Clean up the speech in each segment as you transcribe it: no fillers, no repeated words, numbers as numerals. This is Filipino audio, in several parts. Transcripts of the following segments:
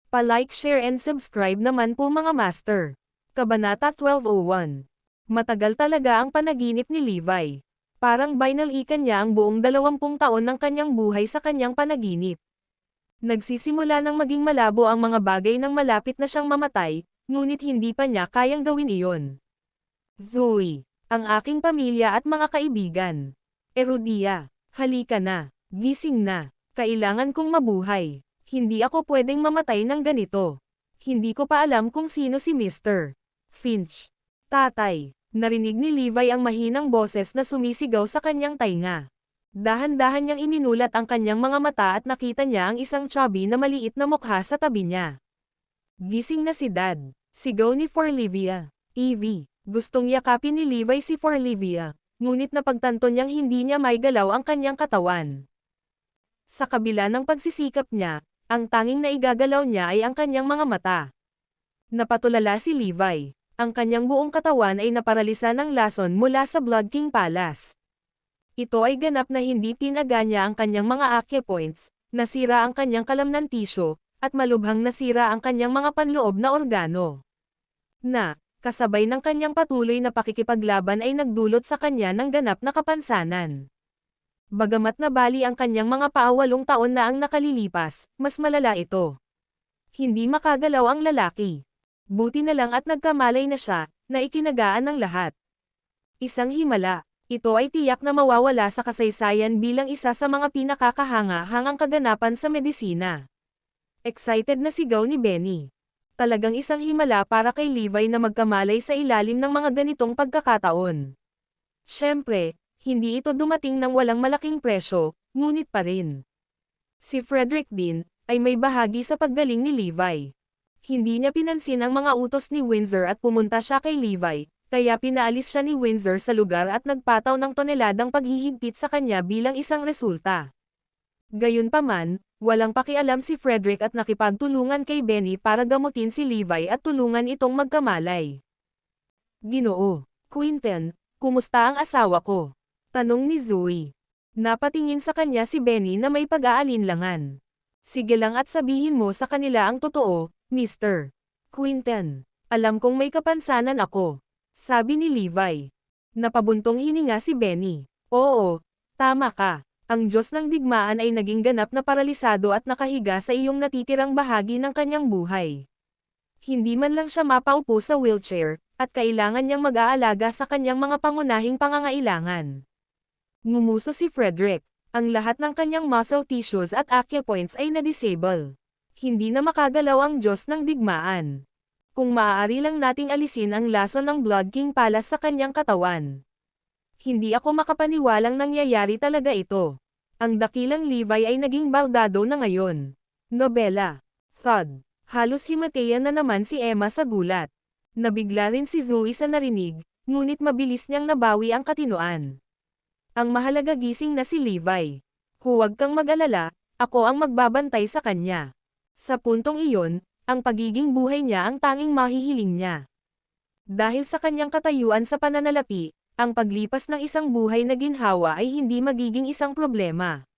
Pa-like, share and subscribe naman po mga master. Kabanata 1201. Matagal talaga ang panaginip ni Levi. Parang binalikan niya ang buong 20 taon ng kanyang buhay sa kanyang panaginip. Nagsisimula nang maging malabo ang mga bagay nang malapit na siyang mamatay, ngunit hindi pa niya kayang gawin iyon. Zoe, ang aking pamilya at mga kaibigan. Erudia, halika na, gising na, kailangan kong mabuhay. Hindi ako pwedeng mamatay ng ganito. Hindi ko pa alam kung sino si Mr. Finch. Tatay, narinig ni Levi ang mahinang boses na sumisigaw sa kanyang tainga. Dahan-dahan niyang iminulat ang kanyang mga mata at nakita niya ang isang chubby na maliit na mukha sa tabi niya. Gising na si Dad, sigaw ni Forlivia. Evie, gustong yakapin ni Levi si Forlivia, ngunit napagtanto niyang hindi niya maigalaw ang kanyang katawan. Sa kabila ng pagsisikap niya, ang tanging naigagalaw niya ay ang kanyang mga mata. Napatulala si Levi. Ang kanyang buong katawan ay naparalisa ng lason mula sa Blood King Palace. Ito ay ganap na hindi pinaganya ang kanyang mga acupoints, nasira ang kanyang kalamnan tisyo, at malubhang nasira ang kanyang mga panloob na organo. Kasabay ng kanyang patuloy na pakikipaglaban ay nagdulot sa kanya ng ganap na kapansanan. Bagamat nabali ang kanyang mga paa 8 taon na ang nakalilipas, mas malala ito. Hindi makagalaw ang lalaki. Buti na lang at nagkamalay na siya, na ikinagaan ng lahat. Isang himala, ito ay tiyak na mawawala sa kasaysayan bilang isa sa mga pinakakahanga-hangang kaganapan sa medisina. Excited na sigaw ni Benny. Talagang isang himala para kay Levi na magkamalay sa ilalim ng mga ganitong pagkakataon. Siyempre, hindi ito dumating ng walang malaking presyo, ngunit pa rin. Si Frederick din, ay may bahagi sa paggaling ni Levi. Hindi niya pinansin ang mga utos ni Windsor at pumunta siya kay Levi, kaya pinaalis siya ni Windsor sa lugar at nagpataw ng toneladang paghihigpit sa kanya bilang isang resulta. Gayunpaman, walang pakialam si Frederick at nakipagtulungan kay Benny para gamutin si Levi at tulungan itong magkamalay. Ginoo, Quinton, kumusta ang asawa ko? Tanong ni Zoe. Napatingin sa kanya si Benny na may pag-aalinlangan. Sige lang at sabihin mo sa kanila ang totoo, Mr. Quinton. Alam kong may kapansanan ako. Sabi ni Levi. Napabuntong hininga si Benny. Oo, tama ka. Ang Diyos ng digmaan ay naging ganap na paralisado at nakahiga sa iyong natitirang bahagi ng kanyang buhay. Hindi man lang siya mapaupo sa wheelchair, at kailangan niyang mag-aalaga sa kanyang mga pangunahing pangangailangan. Ngumuso si Frederick. Ang lahat ng kanyang muscle tissues at acupoints ay na-disable. Hindi na makagalaw ang Diyos ng digmaan. Kung maaari lang nating alisin ang lason ng Blood King Palace sa kanyang katawan. Hindi ako makapaniwalang nangyayari talaga ito. Ang dakilang Levi ay naging baldado na ngayon. Nobela. Thud. Halos himateyan na naman si Emma sa gulat. Nabigla rin si Zoe sa narinig, ngunit mabilis niyang nabawi ang katinoan. Ang mahalaga gising na si Levi. Huwag kang mag-alala, ako ang magbabantay sa kanya. Sa puntong iyon, ang pagiging buhay niya ang tanging mahihiling niya. Dahil sa kanyang katayuan sa pananalapi, ang paglipas ng isang buhay na ginhawa ay hindi magiging isang problema.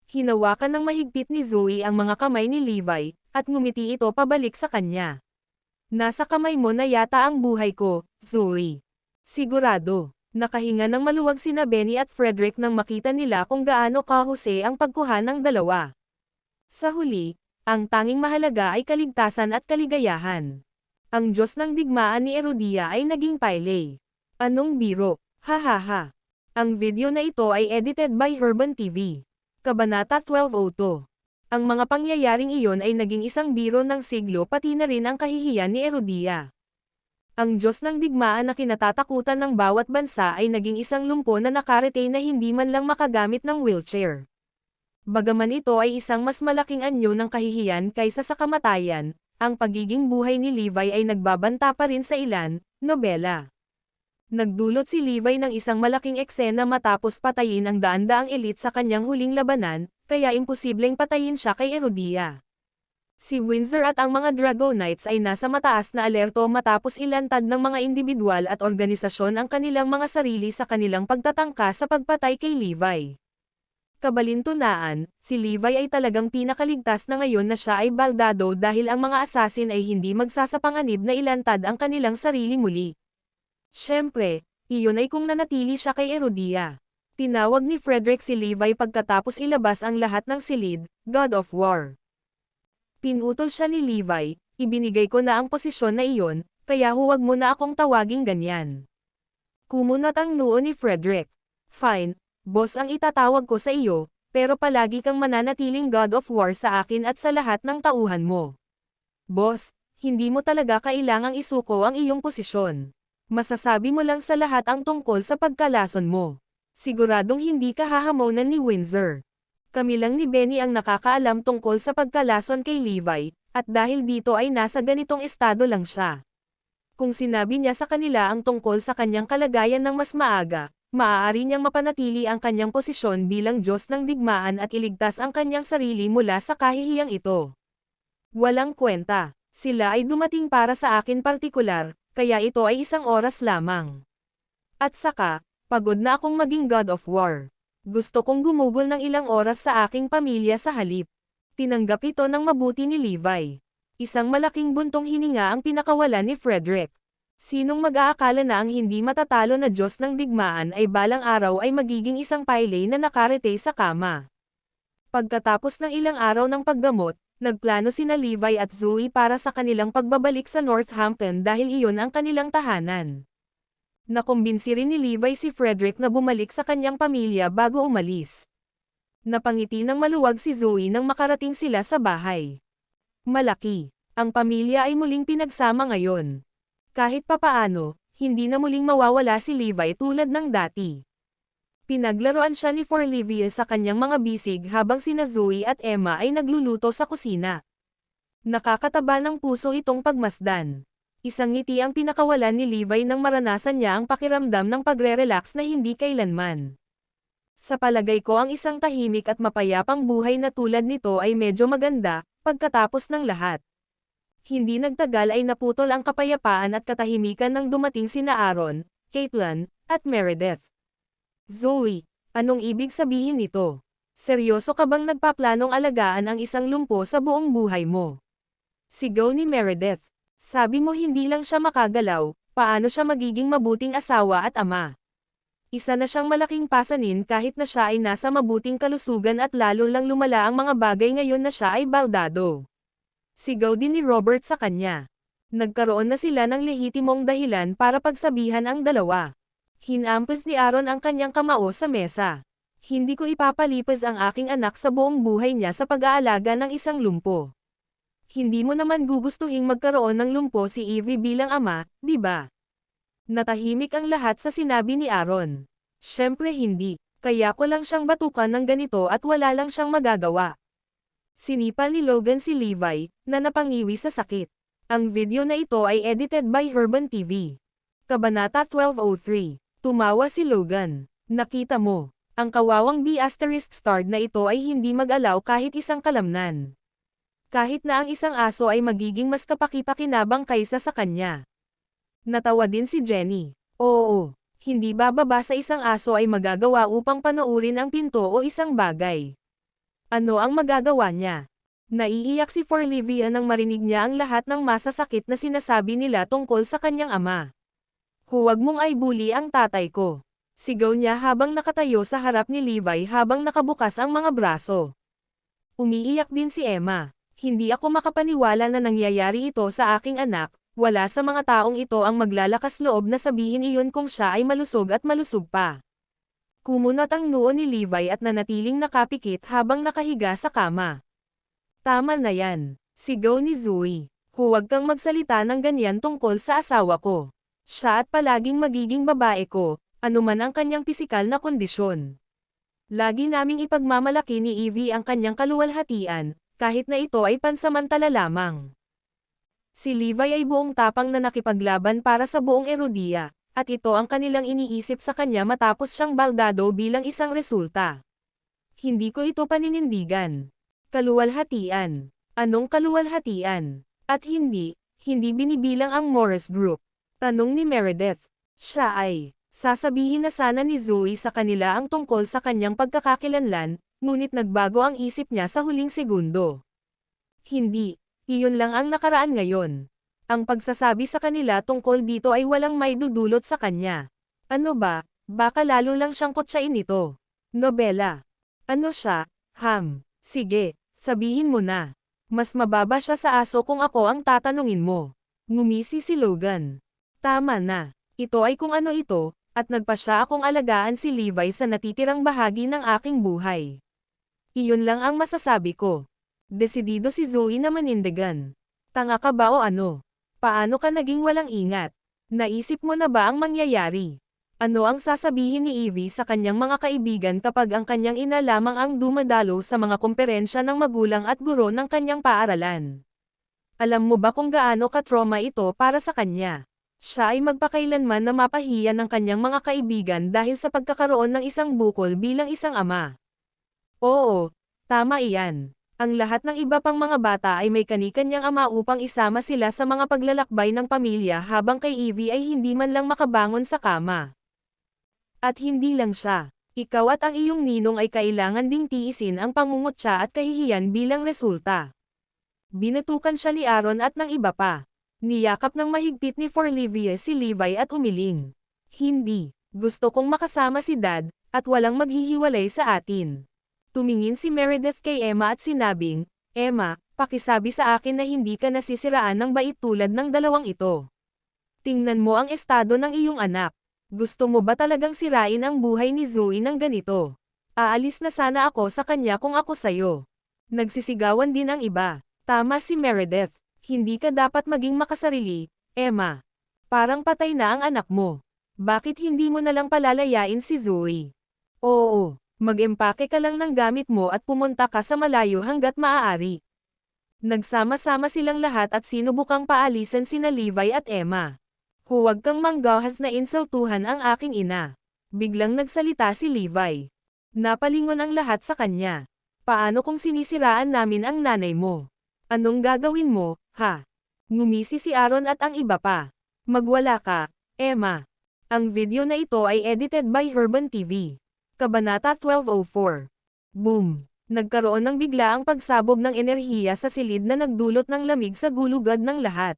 Hinawakan ng mahigpit ni Zoe ang mga kamay ni Levi, at ngumiti ito pabalik sa kanya. Nasa kamay mo na yata ang buhay ko, Zoe. Sigurado. Nakahinga ng maluwag sina Benny at Frederick nang makita nila kung gaano kahusay ang pagkuha ng dalawa. Sa huli, ang tanging mahalaga ay kaligtasan at kaligayahan. Ang Diyos ng digmaan ni Erudia ay naging paylay. Anong biro? Hahaha. Ang video na ito ay edited by Urban TV. Kabanata 1202. Ang mga pangyayaring iyon ay naging isang biro ng siglo pati na rin ang kahihiyan ni Erudia. Ang Diyos ng digmaan na kinatatakutan ng bawat bansa ay naging isang lumpo na nakaretain na hindi man lang makagamit ng wheelchair. Bagaman ito ay isang mas malaking anyo ng kahihiyan kaysa sa kamatayan, ang pagiging buhay ni Levi ay nagbabanta pa rin sa ilan, nobela. Nagdulot si Levi ng isang malaking eksena matapos patayin ang daan-daang elite sa kanyang huling labanan, kaya imposibleng patayin siya kay Erudia. Si Windsor at ang mga Dragonites ay nasa mataas na alerto matapos ilantad ng mga individual at organisasyon ang kanilang mga sarili sa kanilang pagtatangka sa pagpatay kay Levi. Kabalintunaan, si Levi ay talagang pinakaligtas na ngayon na siya ay baldado dahil ang mga assassin ay hindi magsasapanganib na ilantad ang kanilang sarili muli. Siyempre, iyon ay kung nanatili siya kay Erudia. Tinawag ni Frederick si Levi pagkatapos ilabas ang lahat ng silid, God of War. Pinutol siya ni Levi, ibinigay ko na ang posisyon na iyon, kaya huwag mo na akong tawaging ganyan. Kumunat ang noo ni Frederick. Fine, boss ang itatawag ko sa iyo, pero palagi kang mananatiling God of War sa akin at sa lahat ng tauhan mo. Boss, hindi mo talaga kailangang isuko ang iyong posisyon. Masasabi mo lang sa lahat ang tungkol sa pagkalason mo. Siguradong hindi ka hahamonan ni Windsor. Kami lang ni Benny ang nakakaalam tungkol sa pagkalason kay Levi, at dahil dito ay nasa ganitong estado lang siya. Kung sinabi niya sa kanila ang tungkol sa kanyang kalagayan ng mas maaga, maaari niyang mapanatili ang kanyang posisyon bilang Diyos ng digmaan at iligtas ang kanyang sarili mula sa kahihiyang ito. Walang kwenta, sila ay dumating para sa akin partikular, kaya ito ay 1 oras lamang. At saka, pagod na akong maging God of War. Gusto kong gumugol ng ilang oras sa aking pamilya sa halip. Tinanggap ito ng mabuti ni Levi. Isang malaking buntong hininga ang pinakawalan ni Frederick. Sinong mag-aakala na ang hindi matatalo na Diyos ng digmaan ay balang araw ay magiging isang paylay na nakarete sa kama. Pagkatapos ng ilang araw ng paggamot, nagplano sina Levi at Zoe para sa kanilang pagbabalik sa Northampton dahil iyon ang kanilang tahanan. Nakumbinsi rin ni Levi si Frederick na bumalik sa kanyang pamilya bago umalis. Napangiti ng maluwag si Zoe nang makarating sila sa bahay. Malaki. Ang pamilya ay muling pinagsama ngayon. Kahit papaano, hindi na muling mawawala si Levi tulad ng dati. Pinaglaruan siya ni Forlivia sa kanyang mga bisig habang sina Zoe at Emma ay nagluluto sa kusina. Nakakataba ng puso itong pagmasdan. Isang ngiti ang pinakawalan ni Levi nang maranasan niya ang pakiramdam ng pagre-relax na hindi kailanman. Sa palagay ko ang isang tahimik at mapayapang buhay na tulad nito ay medyo maganda, pagkatapos ng lahat. Hindi nagtagal ay naputol ang kapayapaan at katahimikan nang dumating sina Aaron, Caitlin, at Meredith. Zoe, anong ibig sabihin nito? Seryoso ka bang nagpaplanong alagaan ang isang lumpo sa buong buhay mo? Sigaw ni Meredith. Sabi mo hindi lang siya makagalaw, paano siya magiging mabuting asawa at ama? Isa na siyang malaking pasanin kahit na siya ay nasa mabuting kalusugan at lalo lang lumala ang mga bagay ngayon na siya ay baldado. Sigaw din ni Robert sa kanya. Nagkaroon na sila ng lehitimong dahilan para pagsabihan ang dalawa. Hinampas ni Aaron ang kanyang kamao sa mesa. Hindi ko ipapalipas ang aking anak sa buong buhay niya sa pag-aalaga ng isang lumpo. Hindi mo naman gugustuhing magkaroon ng lumpo si Evie bilang ama, di ba? Natahimik ang lahat sa sinabi ni Aaron. Siyempre hindi, kaya ko lang siyang batukan ng ganito at wala lang siyang magagawa. Sinipal ni Logan si Levi, na napangiwi sa sakit. Ang video na ito ay edited by Herban TV. Kabanata 1203. Tumawa si Logan. Nakita mo, ang kawawang B***starred na ito ay hindi mag-alaw kahit isang kalamnan. Kahit na ang isang aso ay magiging mas kapaki-pakinabang kaysa sa kanya. Natawa din si Jenny. Oo, hindi bababa sa isang aso ay magagawa upang panoorin ang pinto o isang bagay. Ano ang magagawa niya? Naiiyak si Forlivia nang marinig niya ang lahat ng masasakit na sinasabi nila tungkol sa kanyang ama. Huwag mong aibuli ang tatay ko. Sigaw niya habang nakatayo sa harap ni Levi habang nakabukas ang mga braso. Umiiyak din si Emma. Hindi ako makapaniwala na nangyayari ito sa aking anak, wala sa mga taong ito ang maglalakas loob na sabihin iyon kung siya ay malusog at malusog pa. Kumunat ang noo ni Levi at nanatiling nakapikit habang nakahiga sa kama. Tama na yan, sigaw ni Zoe. Huwag kang magsalita ng ganyan tungkol sa asawa ko. Siya at palaging magiging babae ko, anuman ang kanyang pisikal na kondisyon. Lagi naming ipagmamalaki ni Evie ang kanyang kaluwalhatian, kahit na ito ay pansamantala lamang. Si Levi ay buong tapang na nakipaglaban para sa buong Erudia, at ito ang kanilang iniisip sa kanya matapos siyang baldado bilang isang resulta. Hindi ko ito paninindigan. Kaluwalhatian. Anong kaluwalhatian? At hindi binibilang ang Morris Group. Tanong ni Meredith. Siya ay, sasabihin na sana ni Zoe sa kanila ang tungkol sa kanyang pagkakakilanlan, ngunit nagbago ang isip niya sa huling segundo. Hindi, iyon lang ang nakaraan ngayon. Ang pagsasabi sa kanila tungkol dito ay walang maidudulot sa kanya. Ano ba, baka lalo lang siyang kotsain ito. Nobela. Ano siya, sige, sabihin mo na. Mas mababa siya sa aso kung ako ang tatanungin mo. Ngumisi si Logan. Tama na, ito ay kung ano ito, at nagpa siya akong alagaan si Levi sa natitirang bahagi ng aking buhay. Iyon lang ang masasabi ko. Desidido si Zoe na manindigan. Tanga ka ba o ano? Paano ka naging walang ingat? Naisip mo na ba ang mangyayari? Ano ang sasabihin ni Evie sa kanyang mga kaibigan kapag ang kanyang ina lamang ang dumadalo sa mga komperensya ng magulang at guro ng kanyang paaralan? Alam mo ba kung gaano ka-trauma ito para sa kanya? Siya ay magpakailanman na mapahiya ng kanyang mga kaibigan dahil sa pagkakaroon ng isang bukol bilang isang ama. Oo, tama iyan. Ang lahat ng iba pang mga bata ay may kani-kanyang ama upang isama sila sa mga paglalakbay ng pamilya habang kay Evie ay hindi man lang makabangon sa kama. At hindi lang siya. Ikaw at ang iyong ninong ay kailangan ding tiisin ang pangungutya at kahihiyan bilang resulta. Binatukan siya ni Aaron at ng iba pa. Niyakap ng mahigpit ni Forlivia si Levi at umiling. Hindi, gusto kong makasama si Dad, at walang maghihiwalay sa atin. Tumingin si Meredith kay Emma at sinabing, Emma, pakisabi sa akin na hindi ka nasisiraan ng bait tulad ng dalawang ito. Tingnan mo ang estado ng iyong anak. Gusto mo ba talagang sirain ang buhay ni Zoe ng ganito? Aalis na sana ako sa kanya kung ako sayo. Nagsisigawan din ang iba. Tama si Meredith. Hindi ka dapat maging makasarili, Emma. Parang patay na ang anak mo. Bakit hindi mo na lang palalayain si Zoe? Oo, mag-empake ka lang ng gamit mo at pumunta ka sa malayo hanggat maaari. Nagsama-sama silang lahat at sinubukang paalisan sina Levi at Emma. Huwag kang manggahas na insultuhan ang aking ina. Biglang nagsalita si Levi. Napalingon ang lahat sa kanya. Paano kung sinisiraan namin ang nanay mo? Anong gagawin mo, ha? Ngumisi si Aaron at ang iba pa. Magwala ka, Emma. Ang video na ito ay edited by Herban TV. Kabanata 1204. Boom! Nagkaroon ng biglaang pagsabog ng enerhiya sa silid na nagdulot ng lamig sa gulugad ng lahat.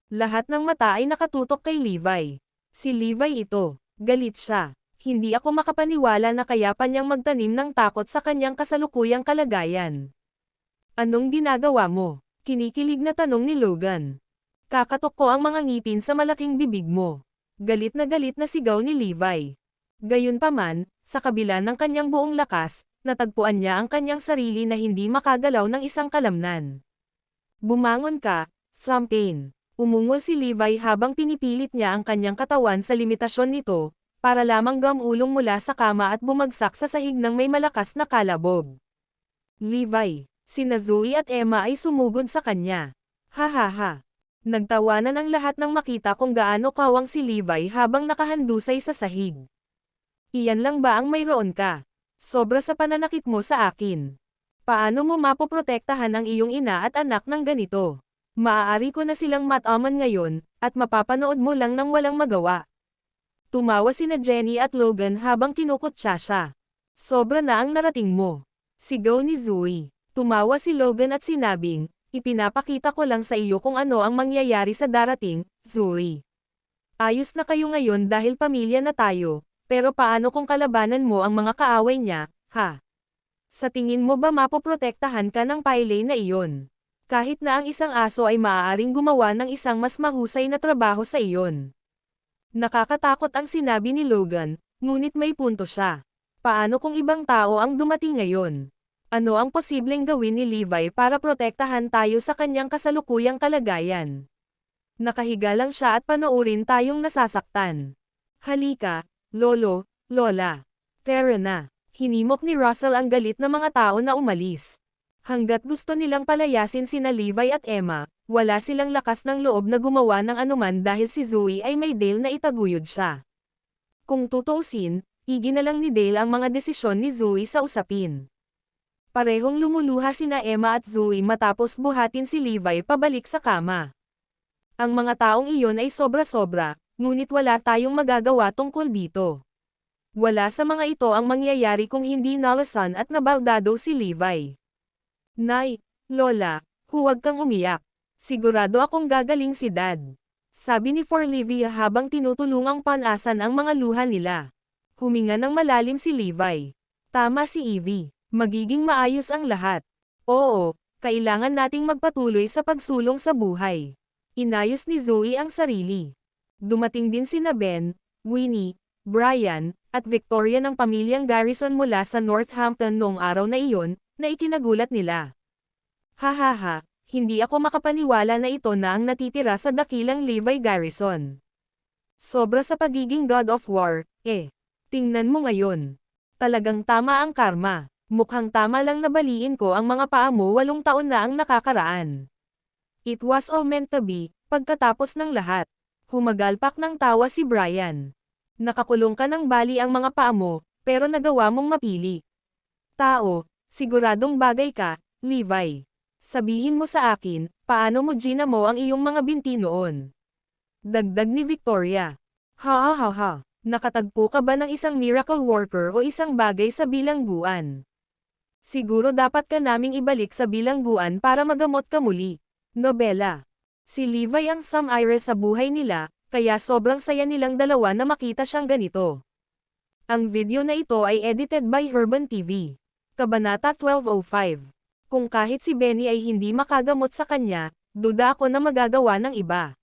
Lahat ng mata ay nakatutok kay Levi. Si Levi ito. Galit siya. Hindi ako makapaniwala na kaya pa niyang magtanim ng takot sa kanyang kasalukuyang kalagayan. Anong ginagawa mo? Kinikilig na tanong ni Logan. Kakatok ko ang mga ngipin sa malaking bibig mo. Galit na sigaw ni Levi. Gayunpaman, sa kabila ng kanyang buong lakas, natagpuan niya ang kanyang sarili na hindi makagalaw ng isang kalamnan. Bumangon ka, Champagne. Umungol si Levi habang pinipilit niya ang kanyang katawan sa limitasyon nito, para lamang gamulong mula sa kama at bumagsak sa sahig ng may malakas na kalabog. Levi. Sina Zoe at Emma ay sumugod sa kanya. Ha. Nagtawanan ang lahat nang makita kung gaano kawang si Levi habang nakahandusay sa sahig. Iyan lang ba ang mayroon ka? Sobra sa pananakit mo sa akin. Paano mo mapoprotektahan ang iyong ina at anak ng ganito? Maaari ko na silang mataman ngayon, at mapapanood mo lang nang walang magawa. Tumawa sina Jenny at Logan habang kinukutya siya. Sobra na ang narating mo. Sigaw ni Zoe. Tumawa si Logan at sinabing, ipinapakita ko lang sa iyo kung ano ang mangyayari sa darating, Zoe. Ayos na kayo ngayon dahil pamilya na tayo, pero paano kung kalabanan mo ang mga kaaway niya, ha? Sa tingin mo ba mapoprotektahan ka ng pailay na iyon? Kahit na ang isang aso ay maaaring gumawa ng isang mas mahusay na trabaho sa iyon. Nakakatakot ang sinabi ni Logan, ngunit may punto siya. Paano kung ibang tao ang dumating ngayon? Ano ang posibleng gawin ni Levi para protektahan tayo sa kanyang kasalukuyang kalagayan? Nakahiga lang siya at panoorin tayong nasasaktan. Halika, Lolo, Lola. Tara na. Hinimok ni Russell ang galit na mga tao na umalis. Hanggat gusto nilang palayasin sina Levi at Emma, wala silang lakas ng loob na gumawa ng anuman dahil si Zoe ay may Dale na itaguyod siya. Kung tutuusin, iginalang ni Dale ang mga desisyon ni Zoe sa usapin. Parehong lumuluha sina Emma at Zoe matapos buhatin si Levi pabalik sa kama. Ang mga taong iyon ay sobra-sobra, ngunit wala tayong magagawa tungkol dito. Wala sa mga ito ang mangyayari kung hindi nalasan at nabaldado si Levi. Nay, Lola, huwag kang umiyak. Sigurado akong gagaling si Dad. Sabi ni Forlivia habang tinutulungang panasan ang mga luha nila. Huminga ng malalim si Levi. Tama si Evie. Magiging maayos ang lahat. Oo, kailangan nating magpatuloy sa pagsulong sa buhay. Inayos ni Zoe ang sarili. Dumating din sina Ben, Winnie, Brian, at Victoria ng pamilyang Garrison mula sa Northampton noong araw na iyon, na ikinagulat nila. Hahaha, hindi ako makapaniwala na ito na ang natitira sa dakilang Levi Garrison. Sobra sa pagiging God of War, Tingnan mo ngayon. Talagang tama ang karma. Mukhang tama lang na baliin ko ang mga paa mo 8 taon na ang nakakaraan. It was all meant to be, pagkatapos ng lahat. Humagalpak ng tawa si Brian. Nakakulong ka ng bali ang mga paa mo, pero nagawa mong mapili. Tao, siguradong bagay ka, Levi. Sabihin mo sa akin, paano mo ginamo ang iyong mga binti noon? Dagdag ni Victoria. Ha ha ha ha, nakatagpo ka ba ng isang miracle worker o isang bagay sa bilangguan? Siguro dapat ka naming ibalik sa bilangguan para magamot ka muli. Nobela. Si Levi ang Sam-Ire sa buhay nila, kaya sobrang saya nilang dalawa na makita siyang ganito. Ang video na ito ay edited by Herban TV. Kabanata 1205. Kung kahit si Benny ay hindi makagamot sa kanya, duda ako na magagawa ng iba.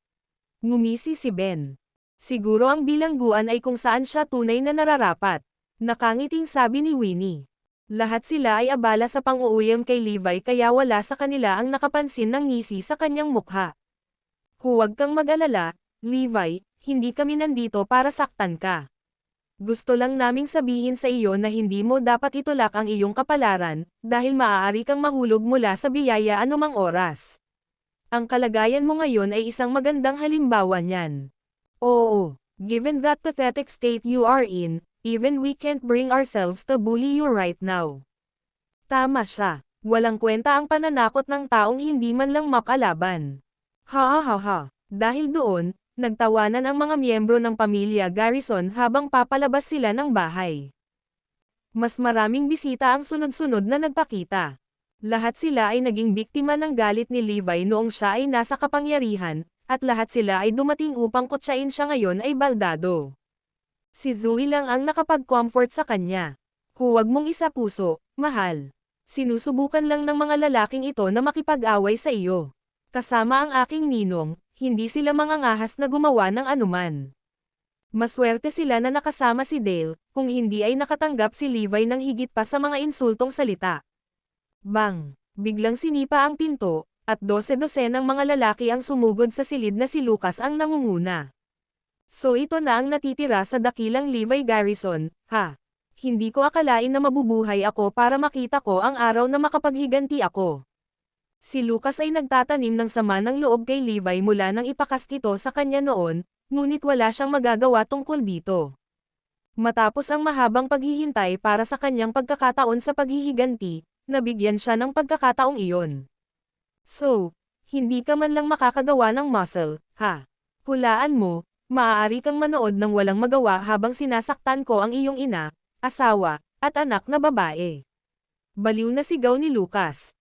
Ngumisi si Ben. Siguro ang bilangguan ay kung saan siya tunay na nararapat. Nakangiting sabi ni Winnie. Lahat sila ay abala sa pang-uuyam kay Levi kaya wala sa kanila ang nakapansin ng ngisi sa kanyang mukha. Huwag kang mag-alala, Levi, hindi kami nandito para saktan ka. Gusto lang naming sabihin sa iyo na hindi mo dapat itulak ang iyong kapalaran, dahil maaari kang mahulog mula sa biyaya anumang oras. Ang kalagayan mo ngayon ay isang magandang halimbawa niyan. Oo, given that pathetic state you are in, even we can't bring ourselves to bully you right now. Tama siya. Walang kwenta ang pananakot ng taong hindi man lang makalaban. Ha ha ha ha. Dahil doon, nagtawanan ang mga miyembro ng pamilya Garrison habang papalabas sila ng bahay. Mas maraming bisita ang sunod-sunod na nagpakita. Lahat sila ay naging biktima ng galit ni Levi noong siya ay nasa kapangyarihan, at lahat sila ay dumating upang kutsain siya ngayon ay baldado. Si Zoe lang ang nakapag-comfort sa kanya. Huwag mong isapuso, mahal. Sinusubukan lang ng mga lalaking ito na makipag-away sa iyo. Kasama ang aking ninong, hindi sila mangangahas na gumawa ng anuman. Maswerte sila na nakasama si Dale, kung hindi ay nakatanggap si Levi ng higit pa sa mga insultong salita. Bang! Biglang sinipa ang pinto, at 12 ng mga lalaki ang sumugod sa silid na si Lucas ang nangunguna. So ito na ang natitira sa dakilang Levi Garrison, ha? Hindi ko akalain na mabubuhay ako para makita ko ang araw na makapaghiganti ako. Si Lucas ay nagtatanim ng sama ng loob kay Levi mula nang ipakas ito sa kanya noon, ngunit wala siyang magagawa tungkol dito. Matapos ang mahabang paghihintay para sa kanyang pagkakataon sa paghihiganti, nabigyan siya ng pagkakataong iyon. So, hindi ka man lang makakagawa ng muscle, ha? Hulaan mo, maaari kang manood ng walang magawa habang sinasaktan ko ang iyong ina, asawa, at anak na babae. Baliw na sigaw ni Lucas.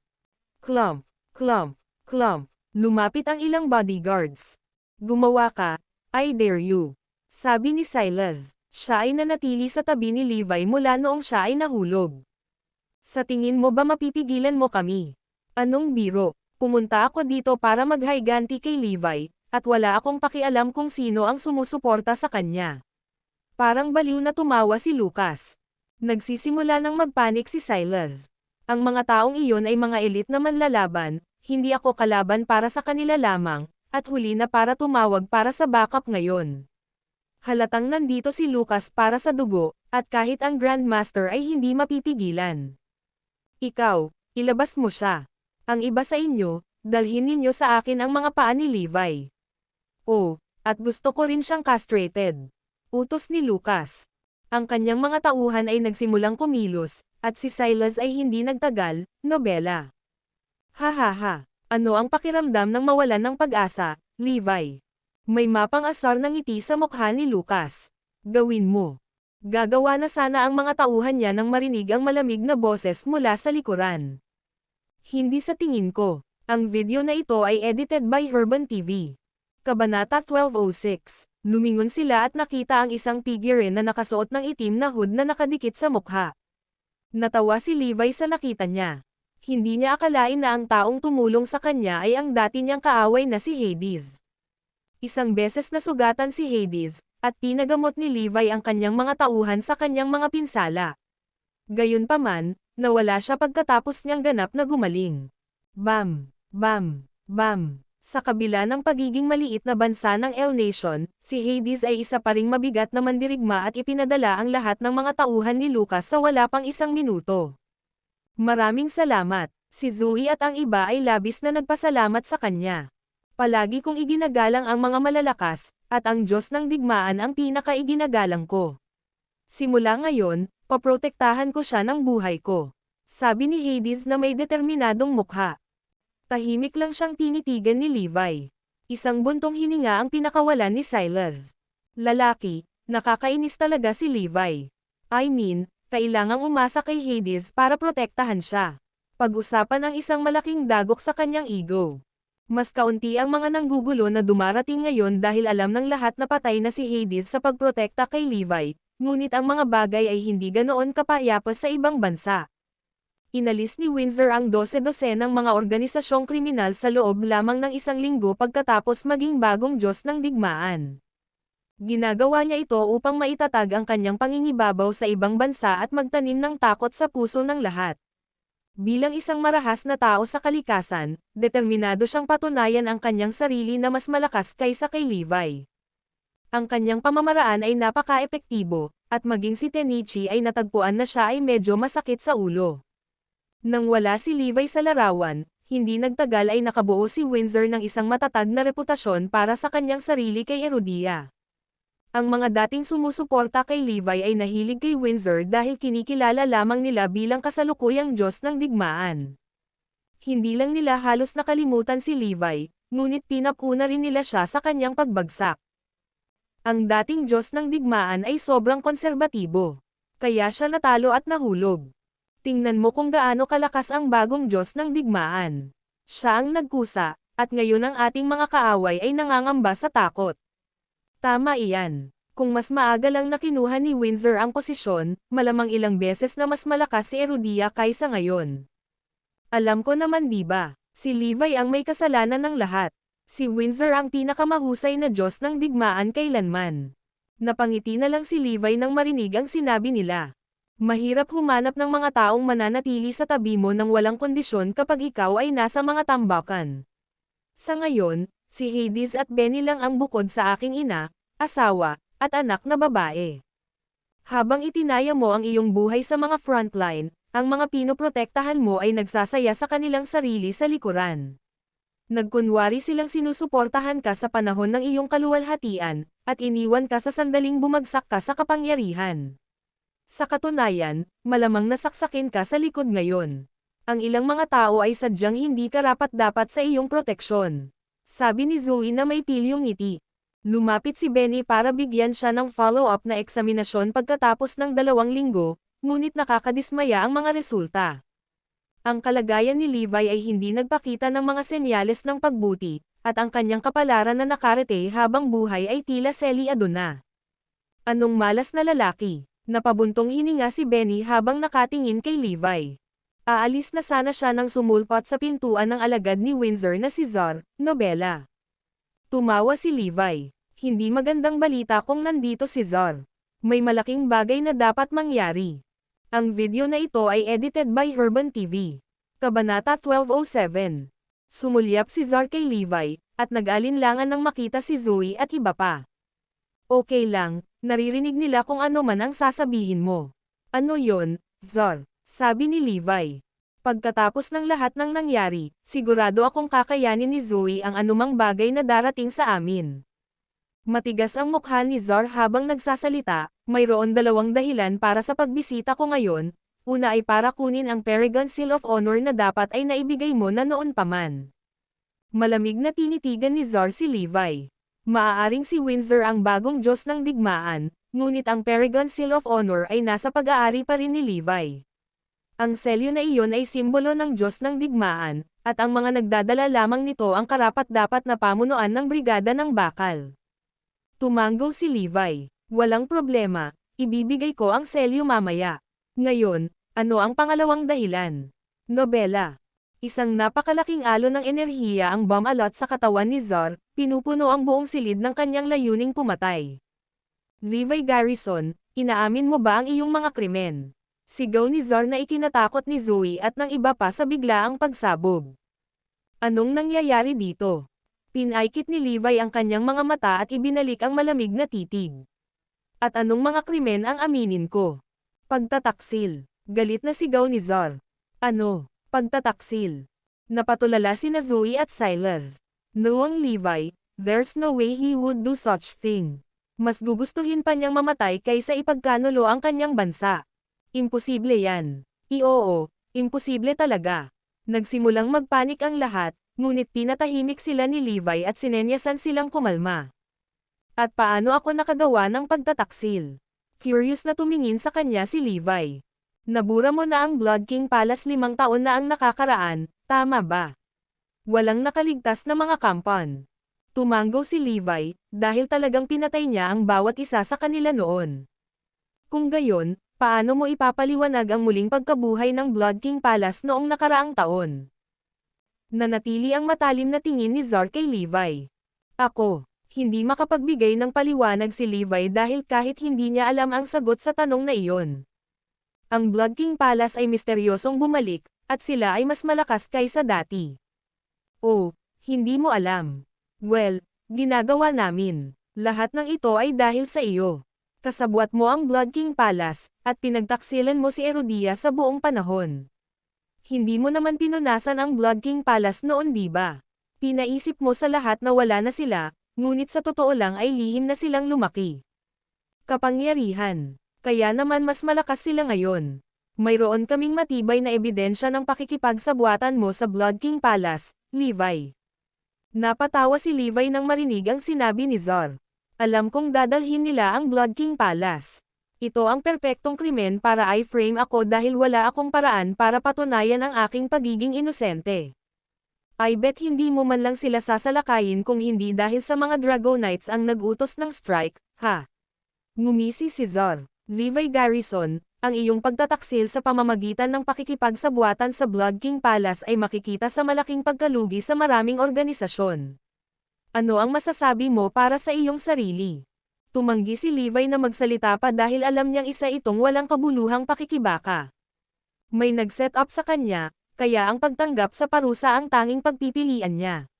Clump, clump, clump. Lumapit ang ilang bodyguards. Gumawa ka, I dare you. Sabi ni Silas. Siya ay nanatili sa tabi ni Levi mula noong siya ay nahulog. Sa tingin mo ba mapipigilan mo kami? Anong biro? Pumunta ako dito para maghiganti kay Levi, at wala akong pakialam kung sino ang sumusuporta sa kanya. Parang baliw na tumawa si Lucas. Nagsisimula ng magpanik si Silas. Ang mga taong iyon ay mga elite na manlalaban, hindi ako kalaban para sa kanila lamang, at huli na para tumawag para sa backup ngayon. Halatang nandito si Lucas para sa dugo, at kahit ang Grandmaster ay hindi mapipigilan. Ikaw, ilabas mo siya. Ang iba sa inyo, dalhin ninyo sa akin ang mga paa ni Levi. Oh, at gusto ko rin siyang castrated. Utos ni Lucas. Ang kanyang mga tauhan ay nagsimulang kumilos, at si Silas ay hindi nagtagal, nobela. Ha ha ha, ano ang pakiramdam ng mawalan ng pag-asa, Levi? May mapang asar ng ngiti sa mukha ni Lucas. Gawin mo. Gagawa na sana ang mga tauhan niya nang marinig ang malamig na boses mula sa likuran. Hindi sa tingin ko. Ang video na ito ay edited by Herban TV. Kabanata 1206. Lumingon sila at nakita ang isang figurine na nakasuot ng itim na hood na nakadikit sa mukha. Natawa si Levi sa nakita niya. Hindi niya akalain na ang taong tumulong sa kanya ay ang dati niyang kaaway na si Hades. Isang beses nasugatan si Hades, at pinagamot ni Levi ang kanyang mga tauhan sa kanyang mga pinsala. Gayunpaman, nawala siya pagkatapos niyang ganap na gumaling. Bam! Bam! Bam! Sa kabila ng pagiging maliit na bansa ng El Nation, si Hades ay isa pa ring mabigat na mandirigma at ipinadala ang lahat ng mga tauhan ni Lucas sa wala pang isang minuto. Maraming salamat. Si Zoe at ang iba ay labis na nagpasalamat sa kanya. Palagi kong iginagalang ang mga malalakas, at ang Diyos ng digmaan ang pinaka-iginagalang ko. Simula ngayon, paprotektahan ko siya ng buhay ko. Sabi ni Hades na may determinadong mukha. Tahimik lang siyang tinitigan ni Levi. Isang buntong hininga ang pinakawalan ni Silas. Lalaki, nakakainis talaga si Levi. I mean, kailangang umasa kay Hades para protektahan siya. Pag-usapan ang isang malaking dagok sa kanyang ego. Mas kaunti ang mga nanggugulo na dumarating ngayon dahil alam ng lahat na patay na si Hades sa pagprotekta kay Levi, ngunit ang mga bagay ay hindi ganoon kapayapa sa ibang bansa. Inalis ni Windsor ang 12 ng mga organisasyong kriminal sa loob lamang ng isang linggo pagkatapos maging bagong Diyos ng digmaan. Ginagawa niya ito upang maitatag ang kanyang pangingibabaw sa ibang bansa at magtanim ng takot sa puso ng lahat. Bilang isang marahas na tao sa kalikasan, determinado siyang patunayan ang kanyang sarili na mas malakas kaysa kay Levi. Ang kanyang pamamaraan ay napaka-epektibo, at maging si Tenichi ay natagpuan na siya ay medyo masakit sa ulo. Nang wala si Levi sa larawan, hindi nagtagal ay nakabuo si Windsor ng isang matatag na reputasyon para sa kanyang sarili kay Erudia. Ang mga dating sumusuporta kay Levi ay nahilig kay Windsor dahil kinikilala lamang nila bilang kasalukuyang Diyos ng digmaan. Hindi lang nila halos nakalimutan si Levi, ngunit pinapuna rin nila siya sa kanyang pagbagsak. Ang dating Diyos ng digmaan ay sobrang konserbatibo. Kaya siya natalo at nahulog. Tingnan mo kung gaano kalakas ang bagong Diyos ng digmaan. Siya ang nagkusa, at ngayon ang ating mga kaaway ay nangangamba sa takot. Tama iyan. Kung mas maaga lang na kinuha ni Windsor ang posisyon, malamang ilang beses na mas malakas si Erudia kaysa ngayon. Alam ko naman diba, si Levi ang may kasalanan ng lahat. Si Windsor ang pinakamahusay na Diyos ng digmaan kailanman. Napangiti na lang si Levi nang marinig ang sinabi nila. Mahirap humanap ng mga taong mananatili sa tabi mo nang walang kondisyon kapag ikaw ay nasa mga tambakan. Sa ngayon, si Hades at Benny lang ang bukod sa aking ina, asawa, at anak na babae. Habang itinaya mo ang iyong buhay sa mga frontline, ang mga pinoprotektahan mo ay nagsasaya sa kanilang sarili sa likuran. Nagkunwari silang sinusuportahan ka sa panahon ng iyong kaluwalhatian, at iniwan ka sa sandaling bumagsak ka sa kapangyarihan. Sa katunayan, malamang nasaksakin ka sa likod ngayon. Ang ilang mga tao ay sadyang hindi karapat-dapat sa iyong proteksyon. Sabi ni Zoe na may pilyong ngiti. Lumapit si Benny para bigyan siya ng follow-up na eksaminasyon pagkatapos ng 2 linggo, ngunit nakakadismaya ang mga resulta. Ang kalagayan ni Levi ay hindi nagpakita ng mga senyales ng pagbuti, at ang kanyang kapalaran na nakarete habang buhay ay tila seliado na. Anong malas na lalaki? Napabuntong hininga si Benny habang nakatingin kay Levi. Aalis na sana siya nang sumulpot sa pintuan ng alagad ni Windsor na si Zar, Nobela. Tumawa si Levi. Hindi magandang balita kung nandito si Zar. May malaking bagay na dapat mangyari. Ang video na ito ay edited by Herban TV. Kabanata 1207. Sumulyap si Zar kay Levi, at nag-alinlangan nang makita si Zoe at iba pa. Okay lang, naririnig nila kung ano man ang sasabihin mo. Ano yon, Zar? Sabi ni Levi. Pagkatapos ng lahat ng nangyari, sigurado akong kakayanin ni Zoe ang anumang bagay na darating sa amin. Matigas ang mukha ni Zar habang nagsasalita, mayroon 2 dahilan para sa pagbisita ko ngayon. Una ay para kunin ang Paragon Seal of Honor na dapat ay naibigay mo na noon pa man. Malamig na tinitigan ni Zar si Levi. Maaaring si Windsor ang bagong Diyos ng digmaan, ngunit ang Paragon Seal of Honor ay nasa pag-aari pa rin ni Levi. Ang selyo na iyon ay simbolo ng Diyos ng digmaan, at ang mga nagdadala lamang nito ang karapat-dapat na pamunuan ng Brigada ng Bakal. Tumanggo si Levi. Walang problema, ibibigay ko ang selyo mamaya. Ngayon, ano ang pangalawang dahilan? Nobela. Isang napakalaking alon ng enerhiya ang bumalot sa katawan ni Zar, pinupuno ang buong silid ng kanyang layuning pumatay. Levi Garrison, inaamin mo ba ang iyong mga krimen? Sigaw ni Zar na ikinatakot ni Zoe at ng iba pa sa biglaang pagsabog. Anong nangyayari dito? Pinaikit ni Levi ang kanyang mga mata at ibinalik ang malamig na titig. At anong mga krimen ang aminin ko? Pagtataksil. Galit na sigaw ni Zar. Ano? Pagtataksil. Napatulala sina Zoe at Silas. Noong Levi, there's no way he would do such thing. Mas gugustuhin pa niyang mamatay kaysa ipagkanulo ang kanyang bansa. Imposible yan. Oo, imposible talaga. Nagsimulang magpanik ang lahat, ngunit pinatahimik sila ni Levi at sinenyasan silang kumalma. At paano ako nakagawa ng pagtataksil? Curious na tumingin sa kanya si Levi. Nabura mo na ang Blood King Palace 5 taon na ang nakakaraan, tama ba? Walang nakaligtas na mga kampan. Tumanggo si Levi, dahil talagang pinatay niya ang bawat isa sa kanila noon. Kung gayon, paano mo ipapaliwanag ang muling pagkabuhay ng Blood King Palace noong nakaraang taon? Nanatili ang matalim na tingin ni Zar kay Levi. Ako, hindi makapagbigay ng paliwanag si Levi dahil kahit hindi niya alam ang sagot sa tanong na iyon. Ang Blood King Palace ay misteryosong bumalik, at sila ay mas malakas kaysa dati. Oh, hindi mo alam. Well, ginagawa namin. Lahat ng ito ay dahil sa iyo. Kasabwat mo ang Blood King Palace, at pinagtaksilan mo si Erudia sa buong panahon. Hindi mo naman pinunasan ang Blood King Palace noon, di ba? Pinaisip mo sa lahat na wala na sila, ngunit sa totoo lang ay lihim na silang lumaki. Kapangyarihan. Kaya naman mas malakas sila ngayon. Mayroon kaming matibay na ebidensya ng pakikipagsabwatan mo sa Blood King Palace, Levi. Napatawa si Levi nang marinig ang sinabi ni Zar. Alam kong dadalhin nila ang Blood King Palace. Ito ang perpektong krimen para i-frame ako dahil wala akong paraan para patunayan ang aking pagiging inosente. I bet hindi mo man lang sila sasalakayin kung hindi dahil sa mga Dragonites ang nag-utos ng strike, ha? Ngumisi si Zar. Levi Garrison, ang iyong pagtataksil sa pamamagitan ng pakikipagsabwatan sa Blood King Palace ay makikita sa malaking pagkalugi sa maraming organisasyon. Ano ang masasabi mo para sa iyong sarili? Tumanggi si Levi na magsalita pa dahil alam niyang isa itong walang kabuluhang pakikibaka. May nag-set up sa kanya, kaya ang pagtanggap sa parusa ang tanging pagpipilian niya.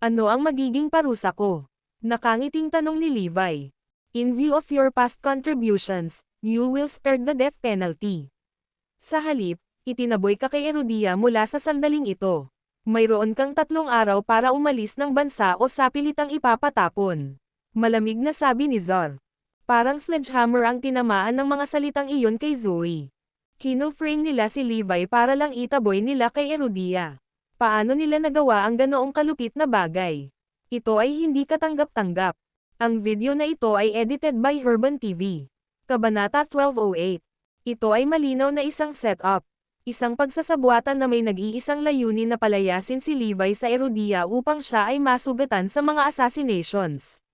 Ano ang magiging parusa ko? Nakangiting tanong ni Levi. In view of your past contributions, you will spare the death penalty. Sa halip, itinaboy ka kay Erudia mula sa sandaling ito. Mayroon kang 3 araw para umalis ng bansa o sapilitang ipapatapon. Malamig na sabi ni Zar. Parang sledgehammer ang tinamaan ng mga salitang iyon kay Zoe. Kino-frame nila si Levi para lang itaboy nila kay Erudia. Paano nila nagawa ang ganoong kalupit na bagay? Ito ay hindi katanggap-tanggap. Ang video na ito ay edited by Herban TV. Kabanata 1208. Ito ay malinaw na isang setup. Isang pagsasabuatan na may nag-iisang layunin na palayasin si Levi sa Erudia upang siya ay masugatan sa mga assassinations.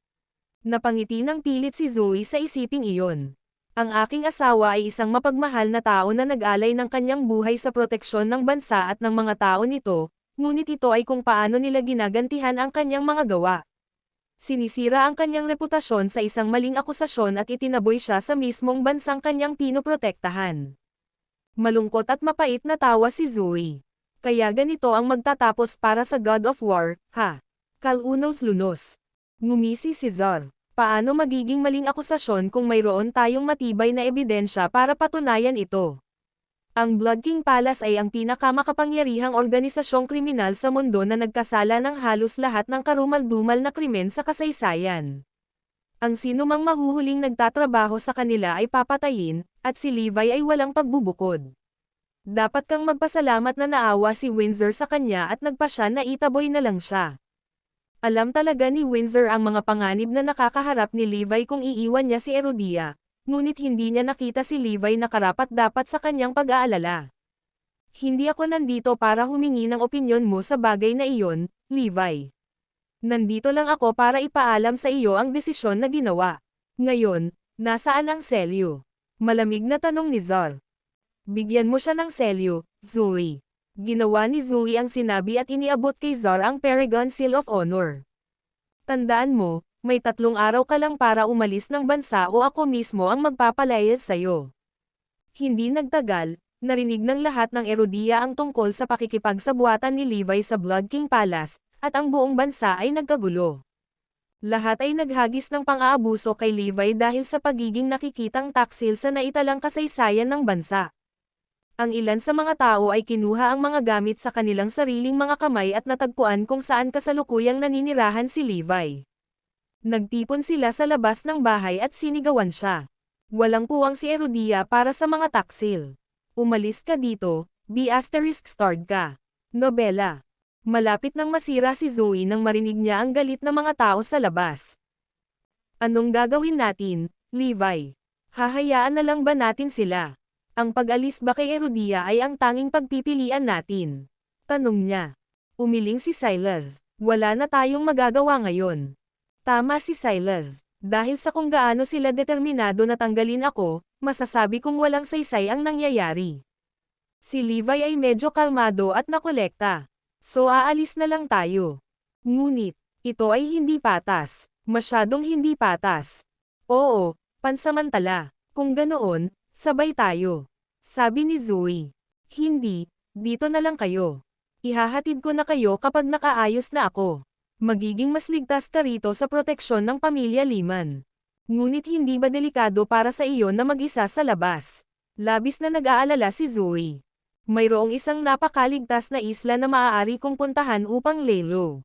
Napangiti ng pilit si Zoe sa isiping iyon. Ang aking asawa ay isang mapagmahal na tao na nag-alay ng kanyang buhay sa proteksyon ng bansa at ng mga tao nito, ngunit ito ay kung paano nila ginagantihan ang kanyang mga gawa. Sinisira ang kanyang reputasyon sa isang maling akusasyon at itinaboy siya sa mismong bansang kanyang pinoprotektahan. Malungkot at mapait na tawa si Zoe. Kaya ganito ang magtatapos para sa God of War, ha? Kalunos-lunos. Ngumisi si Zar. Paano magiging maling akusasyon kung mayroon tayong matibay na ebidensya para patunayan ito? Ang Blood King Palace ay ang pinakamakapangyarihang organisasyong kriminal sa mundo na nagkasala ng halos lahat ng karumal-dumal na krimen sa kasaysayan. Ang sinumang mahuhuling nagtatrabaho sa kanila ay papatayin, at si Levi ay walang pagbubukod. Dapat kang magpasalamat na naawa si Windsor sa kanya at nagpasya na itaboy na lang siya. Alam talaga ni Windsor ang mga panganib na nakakaharap ni Levi kung iiwan niya si Erodia, ngunit hindi niya nakita si Levi na karapat-dapat sa kanyang pag-aalala. Hindi ako nandito para humingi ng opinyon mo sa bagay na iyon, Levi. Nandito lang ako para ipaalam sa iyo ang desisyon na ginawa. Ngayon, nasaan ang selyo? Malamig na tanong ni Zar. Bigyan mo siya ng selyo, Zoe. Ginawa ni Zoe ang sinabi at iniabot kay Zar ang Paragon Seal of Honor. Tandaan mo, may 3 araw ka lang para umalis ng bansa o ako mismo ang magpapalayas sa'yo. Hindi nagtagal, narinig ng lahat ng Erodia ang tungkol sa pakikipagsabuatan ni Levi sa Blood King Palace, at ang buong bansa ay nagkagulo. Lahat ay naghagis ng pang-aabuso kay Levi dahil sa pagiging nakikitang taksil sa naitalang kasaysayan ng bansa. Ang ilan sa mga tao ay kinuha ang mga gamit sa kanilang sariling mga kamay at natagpuan kung saan kasalukuyang naninirahan si Levi. Nagtipon sila sa labas ng bahay at sinigawan siya. Walang puwang si Erodia para sa mga taksil. Umalis ka dito, **starred ka. Nobela. Malapit nang masira si Zoe nang marinig niya ang galit ng mga tao sa labas. Anong gagawin natin, Levi? Hahayaan na lang ba natin sila? Ang pag-alis ba kay Erodia ay ang tanging pagpipilian natin? Tanong niya. Umiling si Silas. Wala na tayong magagawa ngayon. Tama si Silas. Dahil sa kung gaano sila determinado na tanggalin ako, masasabi kong walang saysay ang nangyayari. Si Levi ay medyo kalmado at nakolekta. So aalis na lang tayo. Ngunit, ito ay hindi patas. Masyadong hindi patas. Oo, pansamantala. Kung ganoon, sabay tayo. Sabi ni Zoe. Hindi, dito na lang kayo. Ihahatid ko na kayo kapag nakaayos na ako. Magiging mas ligtas ka rito sa proteksyon ng pamilya Liman. Ngunit hindi ba delikado para sa iyo na mag-isa sa labas? Labis na nag-aalala si Zoe. Mayroong isang napakaligtas na isla na maaari kong puntahan upang lelo.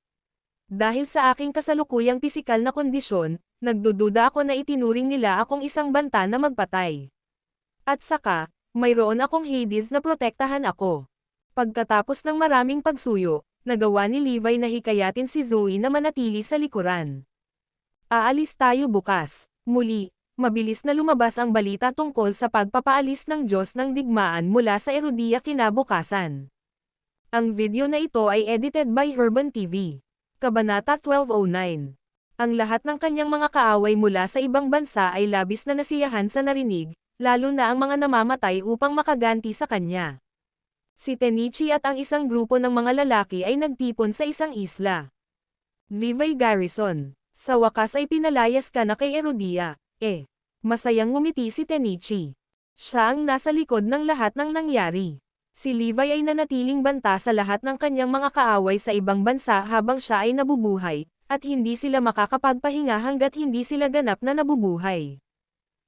Dahil sa aking kasalukuyang pisikal na kondisyon, nagdududa ako na itinuring nila akong isang banta na magpatay. At saka, mayroon akong Hades na protektahan ako. Pagkatapos ng maraming pagsuyo, nagawa ni Levi na hikayatin si Zoe na manatili sa likuran. Aalis tayo bukas. Muli, mabilis na lumabas ang balita tungkol sa pagpapaalis ng Diyos ng digmaan mula sa Erodia kinabukasan. Ang video na ito ay edited by Herban TV. Kabanata 1209. Ang lahat ng kanyang mga kaaway mula sa ibang bansa ay labis na nasiyahan sa narinig, lalo na ang mga namamatay upang makaganti sa kanya. Si Tenichi at ang isang grupo ng mga lalaki ay nagtipon sa isang isla. Levi Garrison, sa wakas ay pinalayas ka na kay Erodia, Masayang ngumiti si Tenichi. Siya ang nasa likod ng lahat ng nangyari. Si Levi ay nanatiling banta sa lahat ng kanyang mga kaaway sa ibang bansa habang siya ay nabubuhay, at hindi sila makakapagpahinga hanggat hindi sila ganap na nabubuhay.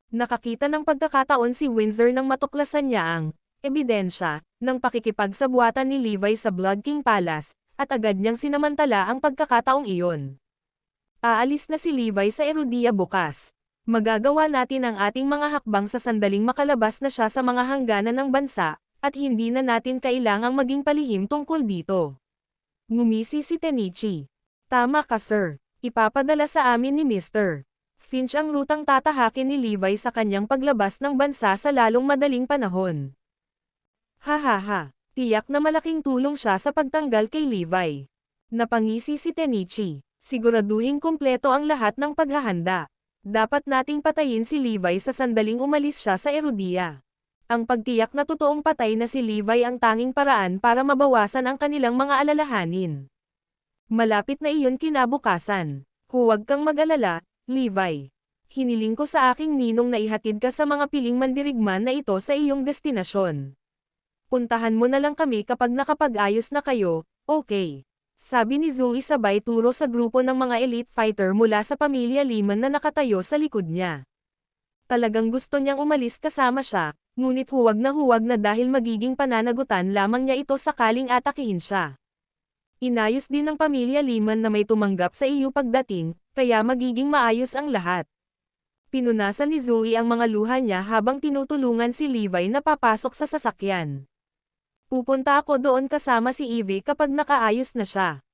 Nakakita ng pagkakataon si Windsor nang matuklasan niya ang ebidensya ng pakikipagsabuatan ni Levi sa Blood King Palace, at agad niyang sinamantala ang pagkakataong iyon. Aalis na si Levi sa Erodia bukas. Magagawa natin ang ating mga hakbang sa sandaling makalabas na siya sa mga hangganan ng bansa, at hindi na natin kailangang maging palihim tungkol dito. Ngumisi si Tenichi. Tama ka sir. Ipapadala sa amin ni Mr. Finch ang rutang tatahakin ni Levi sa kanyang paglabas ng bansa sa lalong madaling panahon. Hahaha, tiyak na malaking tulong siya sa pagtanggal kay Levi. Napangisi si Tenichi. Siguraduhin kumpleto ang lahat ng paghahanda. Dapat nating patayin si Levi sa sandaling umalis siya sa Erodia. Ang pagtiyak na totoong patay na si Levi ang tanging paraan para mabawasan ang kanilang mga alalahanin. Malapit na iyon kinabukasan. Huwag kang mag-alala, Levi. Hiniling ko sa aking ninong na ihatid ka sa mga piling mandirigman na ito sa iyong destinasyon. Puntahan mo na lang kami kapag nakapag-ayos na kayo, okay? Sabi ni Zoe sabay turo sa grupo ng mga elite fighter mula sa pamilya Liman na nakatayo sa likod niya. Talagang gusto niyang umalis kasama siya, ngunit huwag na dahil magiging pananagutan lamang niya ito sakaling atakihin siya. Inayos din ng pamilya Liman na may tumanggap sa iyo pagdating, kaya magiging maayos ang lahat. Pinunasan ni Zoe ang mga luha niya habang tinutulungan si Levi na papasok sa sasakyan. Pupunta ako doon kasama si Evie kapag nakaayos na siya.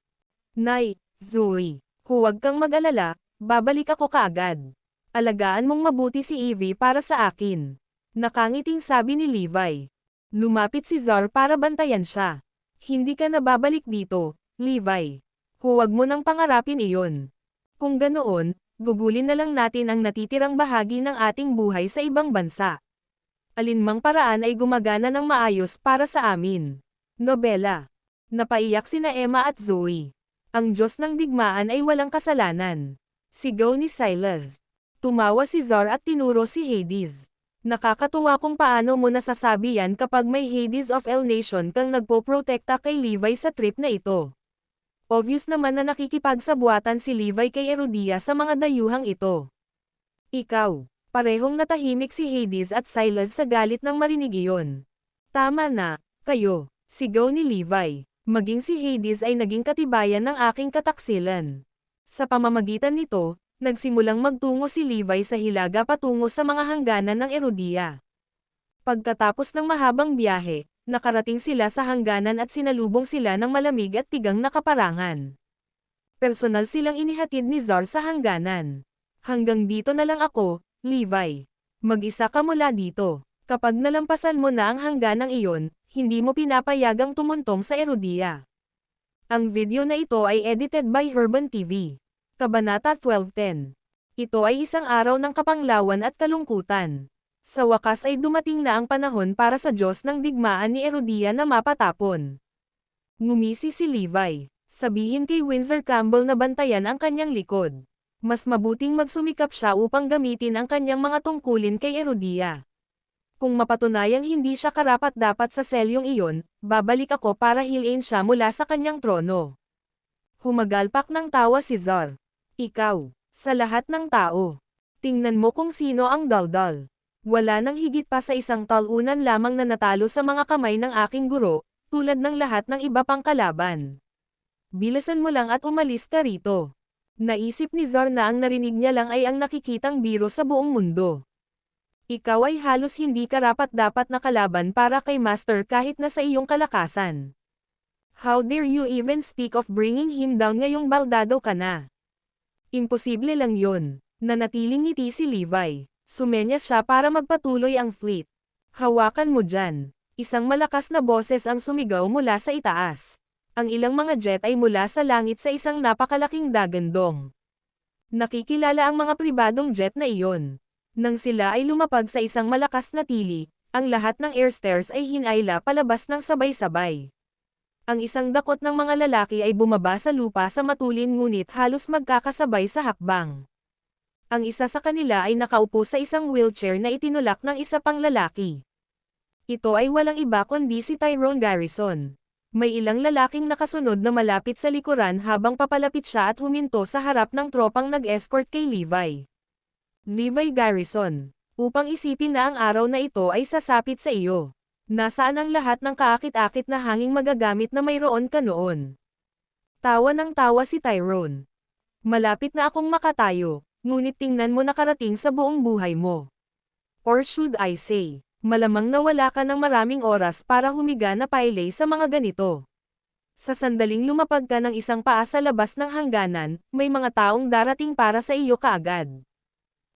Nay, Zoe. Huwag kang mag-alala, babalik ako kaagad. Alagaan mong mabuti si Evie para sa akin. Nakangiting sabi ni Levi. Lumapit si Zar para bantayan siya. Hindi ka na babalik dito, Levi. Huwag mo nang pangarapin iyon. Kung ganoon, gugulin na lang natin ang natitirang bahagi ng ating buhay sa ibang bansa. Alinmang paraan ay gumagana ng maayos para sa amin. Nobela. Napaiyak sina Emma at Zoe. Ang Diyos ng digmaan ay walang kasalanan. Sigaw ni Silas. Tumawa si Zar at tinuro si Hades. Nakakatuwa kung paano mo nasasabi yan kapag may Hades of El Nation kang nagpoprotekta kay Levi sa trip na ito. Obvious naman na nakikipagsabuatan si Levi kay Erudia sa mga dayuhang ito. Ikaw, parehong natahimik si Hades at Silas sa galit nang marinig iyon. Tama na, kayo, sigaw ni Levi. Maging si Hades ay naging katibayan ng aking kataksilan. Sa pamamagitan nito, nagsimulang magtungo si Levi sa hilaga patungo sa mga hangganan ng Erudia. Pagkatapos ng mahabang biyahe, nakarating sila sa hangganan at sinalubong sila ng malamig at tigang na kaparangan. Personal silang inihatid ni Zar sa hangganan. Hanggang dito na lang ako, Levi. Mag-isa ka mula dito. Kapag nalampasan mo na ang hangganang iyon, hindi mo pinapayagang tumuntong sa Erudia. Ang video na ito ay edited by Herban TV. Kabanata 12:10. Ito ay isang araw ng kapanglawan at kalungkutan. Sa wakas ay dumating na ang panahon para sa Diyos ng digmaan ni Erudia na mapatapon. Ngumisi si Levi. Sabihin kay Windsor Campbell na bantayan ang kanyang likod. Mas mabuting magsumikap siya upang gamitin ang kanyang mga tungkulin kay Erudia. Kung mapatunayang hindi siya karapat-dapat sa selyong iyon, babalik ako para hilin siya mula sa kanyang trono. Humagalpak ng tawa si Zar. Ikaw, sa lahat ng tao. Tingnan mo kung sino ang daldal. Wala nang higit pa sa isang talunan lamang na natalo sa mga kamay ng aking guro, tulad ng lahat ng iba pang kalaban. Bilisan mo lang at umalis ka rito. Naisip ni Zar na ang narinig niya lang ay ang nakikitang biro sa buong mundo. Ikaw ay halos hindi karapat-dapat na kalaban para kay Master kahit na sa iyong kalakasan. How dare you even speak of bringing him down ngayong baldado ka na? Imposible lang yon. Nanatiling ngiti si Levi. Sumenyas siya para magpatuloy ang fleet. Hawakan mo dyan. Isang malakas na boses ang sumigaw mula sa itaas. Ang ilang mga jet ay mula sa langit sa isang napakalaking dagandong. Nakikilala ang mga pribadong jet na iyon. Nang sila ay lumapag sa isang malakas na tili, ang lahat ng air stairs ay hinayla palabas ng sabay-sabay. Ang isang dakot ng mga lalaki ay bumaba sa lupa sa matulin ngunit halos magkakasabay sa hakbang. Ang isa sa kanila ay nakaupo sa isang wheelchair na itinulak ng isa pang lalaki. Ito ay walang iba kundi si Tyrone Garrison. May ilang lalaking nakasunod na malapit sa likuran habang papalapit siya at huminto sa harap ng tropang nag-escort kay Levi. Levi Garrison, upang isipin na ang araw na ito ay sasapit sa iyo. Nasaan ang lahat ng kaakit-akit na hanging magagamit na mayroon ka noon? Tawa ng tawa si Tyrone. Malapit na akong makatayo, ngunit tingnan mo nakarating sa buong buhay mo. Or should I say, malamang nawala ka ng maraming oras para humiga na pailay sa mga ganito. Sa sandaling lumapag ka ng isang paa sa labas ng hangganan, may mga taong darating para sa iyo kaagad.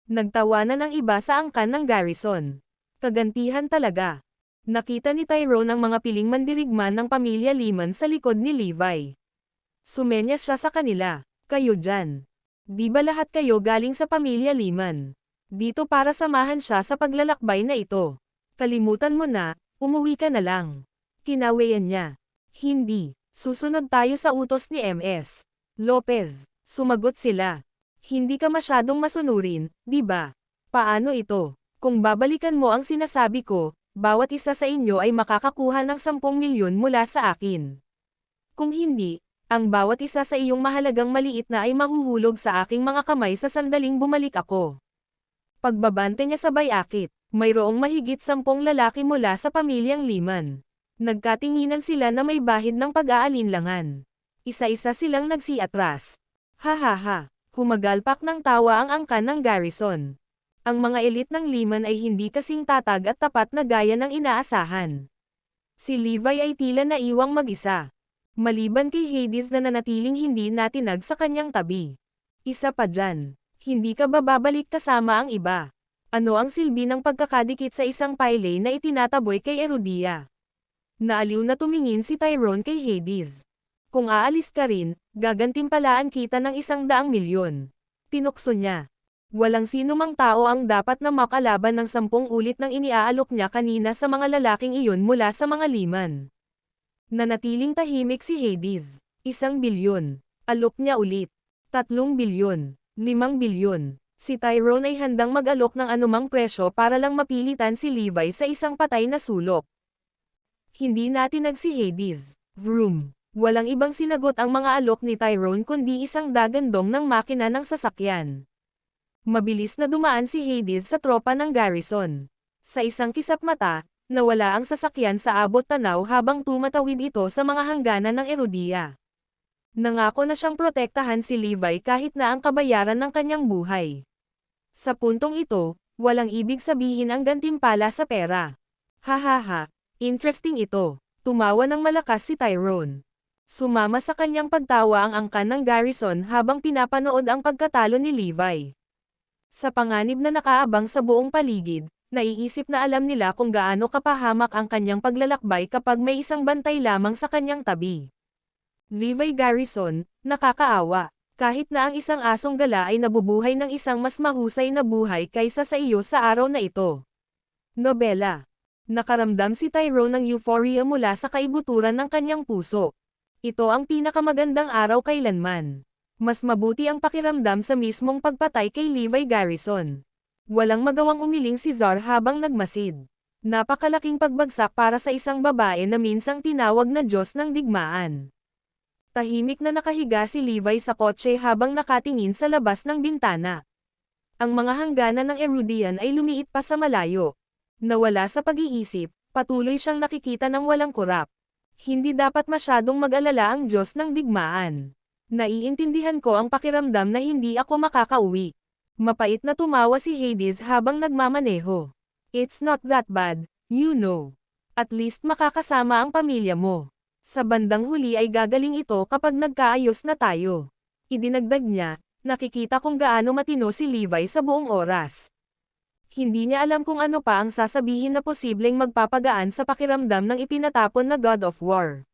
Nagtawanan ang iba sa angkan ng Garrison. Kagantihan talaga. Nakita ni Tyrone ang mga piling mandirigman ng pamilya Lehman sa likod ni Levi. Sumenyas siya sa kanila. Kayo dyan. Di ba lahat kayo galing sa pamilya Lehman? Dito para samahan siya sa paglalakbay na ito. Kalimutan mo na, umuwi ka na lang. Kinawayan niya. Hindi. Susunod tayo sa utos ni MS. Lopez. Sumagot sila. Hindi ka masyadong masunurin, di ba? Paano ito? Kung babalikan mo ang sinasabi ko, bawat isa sa inyo ay makakakuha ng 10 milyon mula sa akin. Kung hindi, ang bawat isa sa iyong mahalagang maliit na ay mahuhulog sa aking mga kamay sa sandaling bumalik ako. Pagbabante niya sabay akit, mayroong mahigit 10 lalaki mula sa pamilyang Lehman. Nagkatinginan sila na may bahid ng pag-aalinlangan. Isa-isa silang nagsiatras. Ha ha ha, humagalpak ng tawa ang angkan ng Garrison. Ang mga elite ng Lehman ay hindi kasing tatag at tapat na gaya ng inaasahan. Si Levi ay tila naiwang mag-isa. Maliban kay Hades na nanatiling hindi natinag sa kanyang tabi. Isa pa dyan, hindi ka ba babalik kasama ang iba? Ano ang silbi ng pagkakadikit sa isang pile na itinataboy kay Erudia? Naaliw na tumingin si Tyrone kay Hades. Kung aalis ka rin, gagantimpalaan kita ng 100,000,000. Tinukso niya. Walang sino mang tao ang dapat na makalaban ng 10 ulit ng iniaalok niya kanina sa mga lalaking iyon mula sa mga liman. Nanatiling tahimik si Hades. 1 bilyon. Alok niya ulit. 3 bilyon. 5 bilyon. Si Tyrone ay handang mag-alok ng anumang presyo para lang mapilitan si Levi sa isang patay na sulok. Hindi natinag si Hades. Vroom. Walang ibang sinagot ang mga alok ni Tyrone kundi isang dagandong ng makina ng sasakyan. Mabilis na dumaan si Hades sa tropa ng garrison. Sa isang kisap mata, nawala ang sasakyan sa abot tanaw habang tumatawid ito sa mga hangganan ng Erudia. Nangako na siyang protektahan si Levi kahit na ang kabayaran ng kanyang buhay. Sa puntong ito, walang ibig sabihin ang gantimpala sa pera. Hahaha, interesting ito. Tumawa ng malakas si Tyrone. Sumama sa kanyang pagtawa ang angkan ng garrison habang pinapanood ang pagkatalo ni Levi. Sa panganib na nakaabang sa buong paligid, naiisip na alam nila kung gaano kapahamak ang kanyang paglalakbay kapag may isang bantay lamang sa kanyang tabi. Levi Garrison, nakakaawa. Kahit na ang isang asong gala ay nabubuhay ng isang mas mahusay na buhay kaysa sa iyo sa araw na ito. Nobela. Nakaramdam si Tyrone ng euphoria mula sa kaibuturan ng kanyang puso. Ito ang pinakamagandang araw kailanman. Mas mabuti ang pakiramdam sa mismong pagpatay kay Levi Garrison. Walang magawang umiling si Zar habang nagmasid. Napakalaking pagbagsak para sa isang babae na minsang tinawag na Diyos ng digmaan. Tahimik na nakahiga si Levi sa kotse habang nakatingin sa labas ng bintana. Ang mga hangganan ng Erudian ay lumiit pa sa malayo. Nawala sa pag-iisip, patuloy siyang nakikita ng walang kurap. Hindi dapat masyadong mag-alala ang Diyos ng digmaan. Naiintindihan ko ang pakiramdam na hindi ako makakauwi. Mapait na tumawa si Hades habang nagmamaneho. It's not that bad, you know. At least makakasama ang pamilya mo. Sa bandang huli ay gagaling ito kapag nagkaayos na tayo. Idinagdag niya, nakikita kung gaano matino si Levi sa buong oras. Hindi niya alam kung ano pa ang sasabihin na posibleng magpapagaan sa pakiramdam ng ipinatapon na God of War.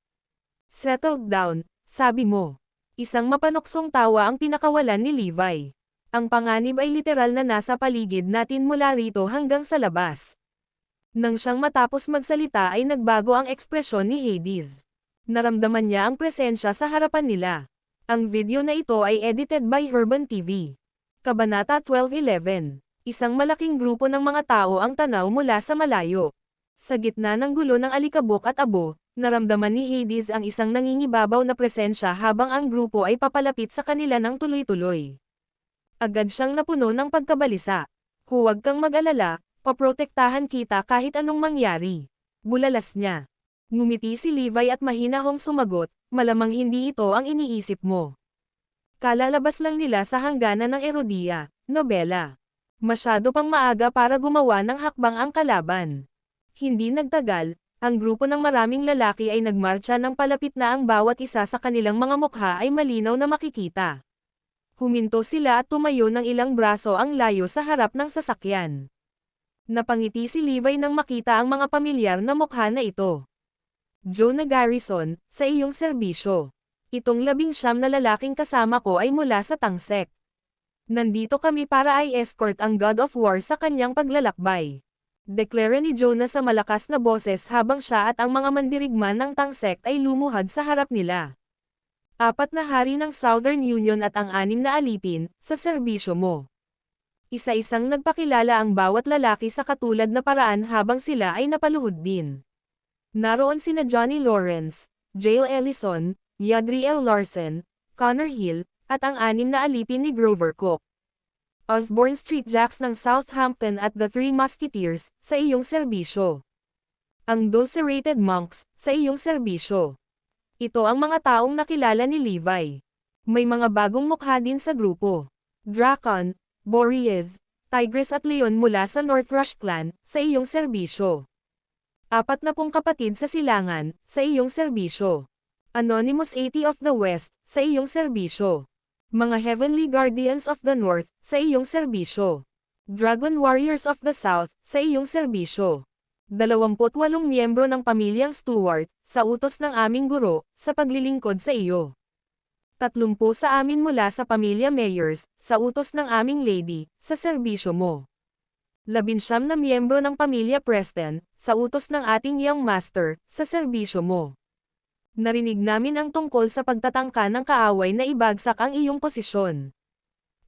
Settled down, sabi mo. Isang mapanuksong tawa ang pinakawalan ni Levi. Ang panganib ay literal na nasa paligid natin mula rito hanggang sa labas. Nang siyang matapos magsalita ay nagbago ang ekspresyon ni Hades. Naramdaman niya ang presensya sa harapan nila. Ang video na ito ay edited by Herban TV. Kabanata 12:11. Isang malaking grupo ng mga tao ang tanaw mula sa malayo. Sa gitna ng gulo ng alikabok at abo, naramdaman ni Hades ang isang nangingibabaw na presensya habang ang grupo ay papalapit sa kanila ng tuloy-tuloy. Agad siyang napuno ng pagkabalisa. Huwag kang mag-alala, paprotektahan kita kahit anong mangyari. Bulalas niya. Ngumiti si Levi at mahinahong sumagot, malamang hindi ito ang iniisip mo. Kalalabas lang nila sa hangganan ng Erudia, Nobela. Masyado pang maaga para gumawa ng hakbang ang kalaban. Hindi nagtagal, ang grupo ng maraming lalaki ay nagmarcha ng palapit na ang bawat isa sa kanilang mga mukha ay malinaw na makikita. Huminto sila at tumayo ng ilang braso ang layo sa harap ng sasakyan. Napangiti si Levi nang makita ang mga pamilyar na mukha na ito. Jonah Garrison, sa iyong serbisyo. Itong 19 na lalaking kasama ko ay mula sa Tangsek. Nandito kami para i-escort ang God of War sa kanyang paglalakbay. Deklara ni Jonah sa malakas na boses habang siya at ang mga mandirigman ng Tangsek ay lumuhad sa harap nila. 4 na hari ng Southern Union at ang 6 na alipin, sa serbisyo mo. Isa-isang nagpakilala ang bawat lalaki sa katulad na paraan habang sila ay napaluhod din. Naroon sina Johnny Lawrence, Jael Ellison, Yadriel Larson, Connor Hill, at ang 6 na alipin ni Grover Cook. Osborne Street Jacks ng Southampton at the Three Musketeers, sa iyong serbisyo. Ang Dulcerated Monks, sa iyong serbisyo. Ito ang mga taong nakilala ni Levi. May mga bagong mukha din sa grupo. Drakon, Boreas, Tigress at Leon mula sa Northrush Clan, sa iyong serbisyo. 40 kapatid sa silangan, sa iyong serbisyo. Anonymous 80 of the West, sa iyong serbisyo. Mga Heavenly Guardians of the North, sa iyong serbisyo. Dragon Warriors of the South, sa iyong serbisyo. 28 miyembro ng pamilyang Stewart, sa utos ng aming guro, sa paglilingkod sa iyo. 30 sa amin mula sa pamilya Mayors, sa utos ng aming lady, sa serbisyo mo. 19 na miyembro ng pamilya Preston, sa utos ng ating young master, sa serbisyo mo. Narinig namin ang tungkol sa pagtatangka ng kaaway na ibagsak ang iyong posisyon.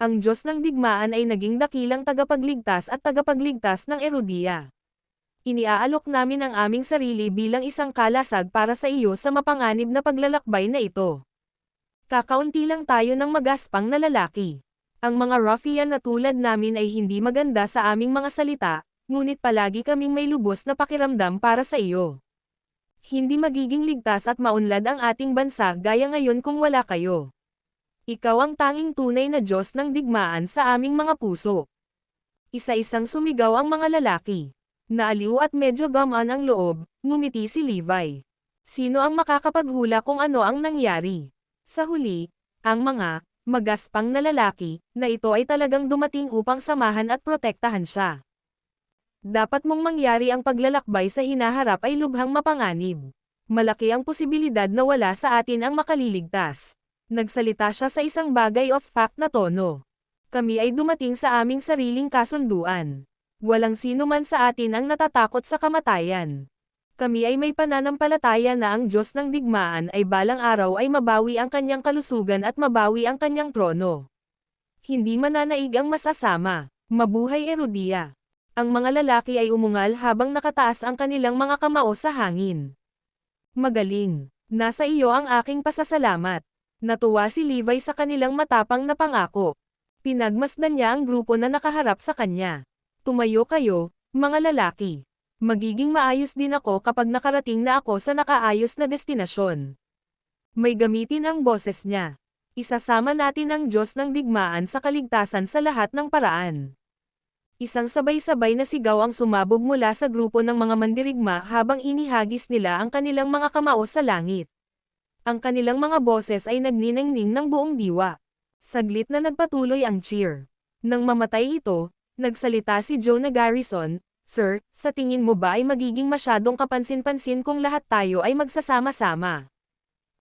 Ang Diyos ng digmaan ay naging dakilang tagapagligtas at tagapagligtas ng Erudia. Iniaalok namin ang aming sarili bilang isang kalasag para sa iyo sa mapanganib na paglalakbay na ito. Kakaunti lang tayo ng magaspang na lalaki. Ang mga ruffian na tulad namin ay hindi maganda sa aming mga salita, ngunit palagi kaming may lubos na pakiramdam para sa iyo. Hindi magiging ligtas at maunlad ang ating bansa gaya ngayon kung wala kayo. Ikaw ang tanging tunay na Diyos ng digmaan sa aming mga puso. Isa-isang sumigaw ang mga lalaki. Naaliw at medyo gamaan ang loob, ngumiti si Levi. Sino ang makakapaghula kung ano ang nangyari? Sa huli, ang mga magaspang na lalaki na ito ay talagang dumating upang samahan at protektahan siya. Dapat mong mangyari ang paglalakbay sa hinaharap ay lubhang mapanganib. Malaki ang posibilidad na wala sa atin ang makaliligtas. Nagsalita siya sa isang bagay of fact na tono. Kami ay dumating sa aming sariling kasunduan. Walang sino man sa atin ang natatakot sa kamatayan. Kami ay may pananampalataya na ang Diyos ng digmaan ay balang araw ay mabawi ang kanyang kalusugan at mabawi ang kanyang trono. Hindi mananaig ang masasama. Mabuhay Erudia. Ang mga lalaki ay umungal habang nakataas ang kanilang mga kamao sa hangin. Magaling. Nasa iyo ang aking pasasalamat. Natuwa si Levi sa kanilang matapang na pangako. Pinagmasdan niya ang grupo na nakaharap sa kanya. Tumayo kayo, mga lalaki. Magiging maayos din ako kapag nakarating na ako sa nakaayos na destinasyon. May gamitin ang boses niya. Isasama natin ang Diyos ng digmaan sa kaligtasan sa lahat ng paraan. Isang sabay-sabay na sigaw ang sumabog mula sa grupo ng mga mandirigma habang inihagis nila ang kanilang mga kamao sa langit. Ang kanilang mga boses ay nagniningning ng buong diwa. Saglit na nagpatuloy ang cheer. Nang mamatay ito, nagsalita si Jonah Garrison, "Sir, sa tingin mo ba ay magiging masyadong kapansin-pansin kung lahat tayo ay magsasama-sama?"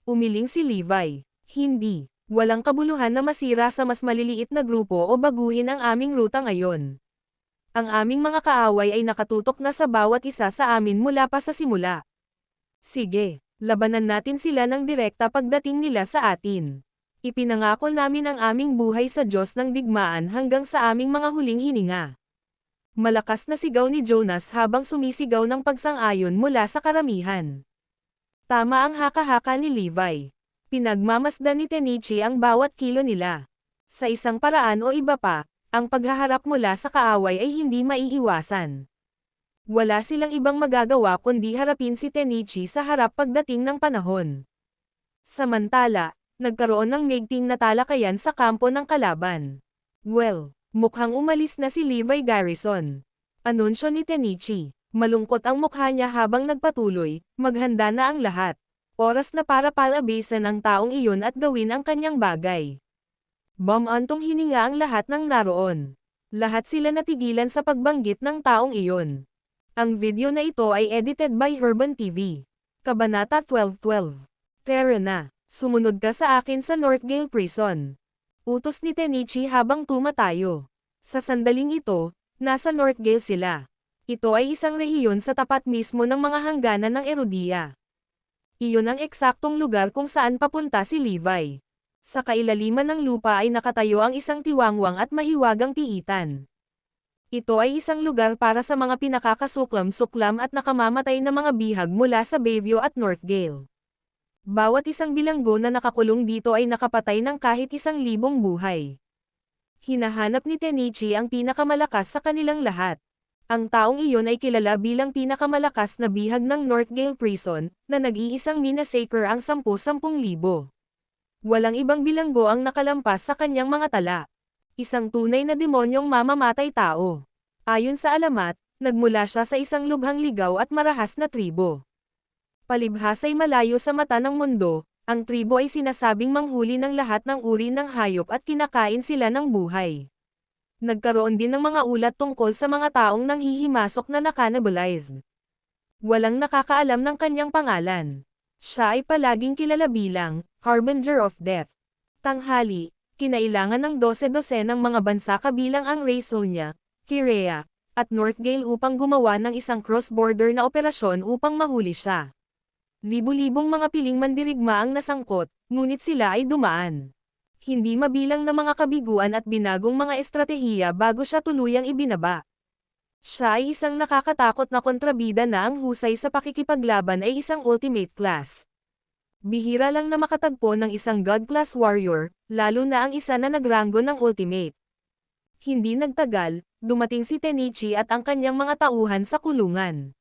Umiling si Levi. Hindi. Walang kabuluhan na masira sa mas maliliit na grupo o baguhin ang aming ruta ngayon. Ang aming mga kaaway ay nakatutok na sa bawat isa sa amin mula pa sa simula. Sige, labanan natin sila ng direkta pagdating nila sa atin. Ipinangako namin ang aming buhay sa Diyos ng digmaan hanggang sa aming mga huling hininga. Malakas na sigaw ni Jonas habang sumisigaw ng pagsang-ayon mula sa karamihan. Tama ang haka-haka ni Levi. Pinagmamasdan ni Tenichi ang bawat kilo nila. Sa isang paraan o iba pa, ang paghaharap mula sa kaaway ay hindi maiiwasan. Wala silang ibang magagawa kundi harapin si Tenichi sa harap pagdating ng panahon. Samantala, nagkaroon ng maigting na talakayan sa kampo ng kalaban. Well, mukhang umalis na si Levi Garrison. Anunsyo ni Tenichi. Malungkot ang mukha niya habang nagpatuloy, maghanda na ang lahat. Oras na para palabasan ang taong iyon at gawin ang kanyang bagay. Bumantong hininga ang lahat ng naroon. Lahat sila natigilan sa pagbanggit ng taong iyon. Ang video na ito ay edited by Herban TV. Kabanata 12:12. Tara na, sumunod ka sa akin sa Northgale Prison. Utos ni Tenichi habang tumatayo. Sa sandaling ito, nasa Northgale sila. Ito ay isang rehiyon sa tapat mismo ng mga hangganan ng Erudia. Iyon ang eksaktong lugar kung saan papunta si Levi. Sa kailaliman ng lupa ay nakatayo ang isang tiwangwang at mahiwagang piitan. Ito ay isang lugar para sa mga pinakakasuklam-suklam at nakamamatay na mga bihag mula sa Bayview at Northgale. Bawat isang bilanggo na nakakulong dito ay nakapatay ng kahit 1,000 buhay. Hinahanap ni Tenichi ang pinakamalakas sa kanilang lahat. Ang taong iyon ay kilala bilang pinakamalakas na bihag ng Northgale Prison, na nag-iisang minasacre ang 10,000. Walang ibang bilanggo ang nakalampas sa kanyang mga tala. Isang tunay na demonyong mamamatay tao. Ayon sa alamat, nagmula siya sa isang lubhang ligaw at marahas na tribo. Palibhas ay malayo sa mata ng mundo, Ang tribo ay sinasabing manghuli ng lahat ng uri ng hayop at kinakain sila ng buhay. Nagkaroon din ng mga ulat tungkol sa mga taong nanghihimasok na nakannibalized. Walang nakakaalam ng kanyang pangalan. Siya ay palaging kilala bilang Harbinger of Death. Tanghali, kinailangan ng 12 ng mga bansa kabilang ang Raysonia, Kirea, at Northgale upang gumawa ng isang cross-border na operasyon upang mahuli siya. Libu-libong mga piling mandirigma ang nasangkot, ngunit sila ay dumaan. Hindi mabilang na mga kabiguan at binagong mga estratehiya bago siya tuluyang ibinaba. Siya ay isang nakakatakot na kontrabida na ang husay sa pakikipaglaban ay isang ultimate class. Bihira lang na makatagpo ng isang God-class warrior, lalo na ang isa na nagranggo ng ultimate. Hindi nagtagal, dumating si Tenichi at ang kanyang mga tauhan sa kulungan.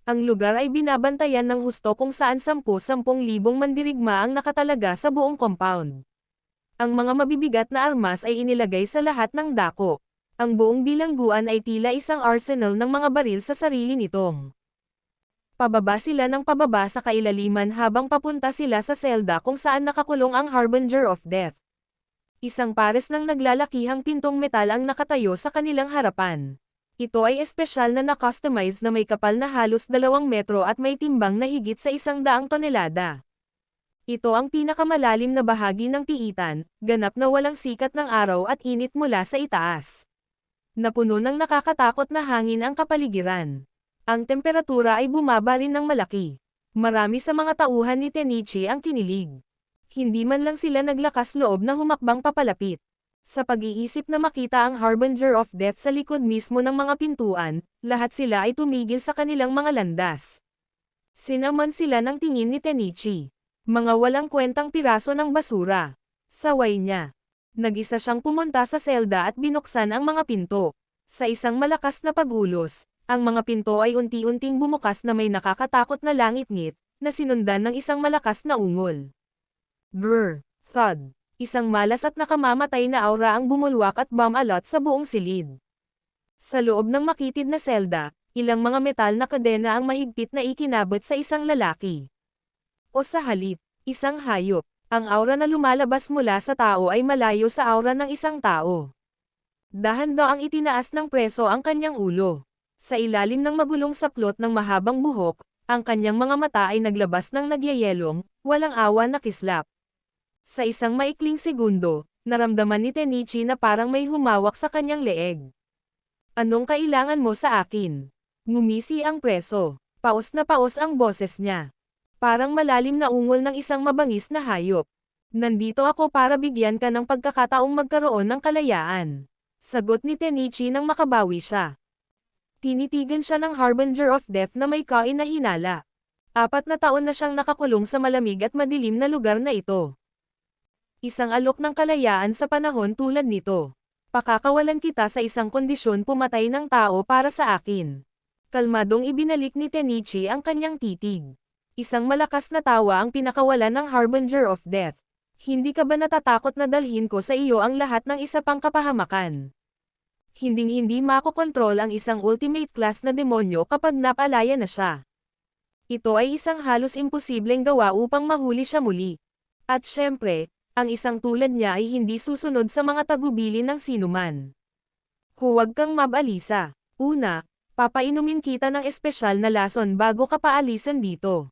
Ang lugar ay binabantayan ng husto kung saan 10,000 mandirigma ang nakatalaga sa buong compound. Ang mga mabibigat na armas ay inilagay sa lahat ng dako. Ang buong bilangguan ay tila isang arsenal ng mga baril sa sarili nitong. Pababa sila ng pababa sa kailaliman habang papunta sila sa selda kung saan nakakulong ang Harbinger of Death. Isang pares ng naglalakihang pintong metal ang nakatayo sa kanilang harapan. Ito ay espesyal na na-customize na may kapal na halos 2 metro at may timbang na higit sa 100 tonelada. Ito ang pinakamalalim na bahagi ng piitan, ganap na walang sikat ng araw at init mula sa itaas. Napuno ng nakakatakot na hangin ang kapaligiran. Ang temperatura ay bumaba rin ng malaki. Marami sa mga tauhan ni Tenichi ang kinilig. Hindi man lang sila naglakas loob na humakbang papalapit. Sa pag-iisip na makita ang Harbinger of Death sa likod mismo ng mga pintuan, lahat sila ay tumigil sa kanilang mga landas. Sinaman sila ng tingin ni Tenichi. Mga walang kwentang piraso ng basura. Saway niya. Nag-isa siyang pumunta sa selda at binuksan ang mga pinto. Sa isang malakas na pagulos, ang mga pinto ay unti-unting bumukas na may nakakatakot na langit-ngit, na sinundan ng isang malakas na ungol. Brr! Thud! Isang malas at nakamamatay na aura ang bumulwak at bumalot sa buong silid. Sa loob ng makitid na selda, ilang mga metal na kadena ang mahigpit na ikinabot sa isang lalaki. O sa halip, isang hayop. Ang aura na lumalabas mula sa tao ay malayo sa aura ng isang tao. Dahan-daang itinaas ng preso ang kanyang ulo. Sa ilalim ng magulong saplot ng mahabang buhok, ang kanyang mga mata ay naglabas ng nagyayelong, walang awa na kislap. Sa isang maikling segundo, naramdaman ni Tenichi na parang may humawak sa kanyang leeg. Anong kailangan mo sa akin? Ngumisi ang preso. Paos na paos ang boses niya. Parang malalim na ungol ng isang mabangis na hayop. Nandito ako para bigyan ka ng pagkakataong magkaroon ng kalayaan. Sagot ni Tenichi nang makabawi siya. Tinitigan siya ng Harbinger of Death na may kain na hinala. 4 na taon na siyang nakakulong sa malamig at madilim na lugar na ito. Isang alok ng kalayaan sa panahon tulad nito. Pakakawalan kita sa isang kondisyon pumatay ng tao para sa akin. Kalmadong ibinalik ni Tenichi ang kanyang titig. Isang malakas na tawa ang pinakawalan ng Harbinger of Death. Hindi ka ba natatakot na dalhin ko sa iyo ang lahat ng isa pang kapahamakan? Hinding-hindi makokontrol ang isang ultimate class na demonyo kapag napalaya na siya. Ito ay isang halos imposibleng gawa upang mahuli siya muli. At syempre, ang isang tulad niya ay hindi susunod sa mga tagubilin ng sinuman. Huwag kang mabalisa. Una, papainumin kita ng espesyal na lason bago ka paalisan dito.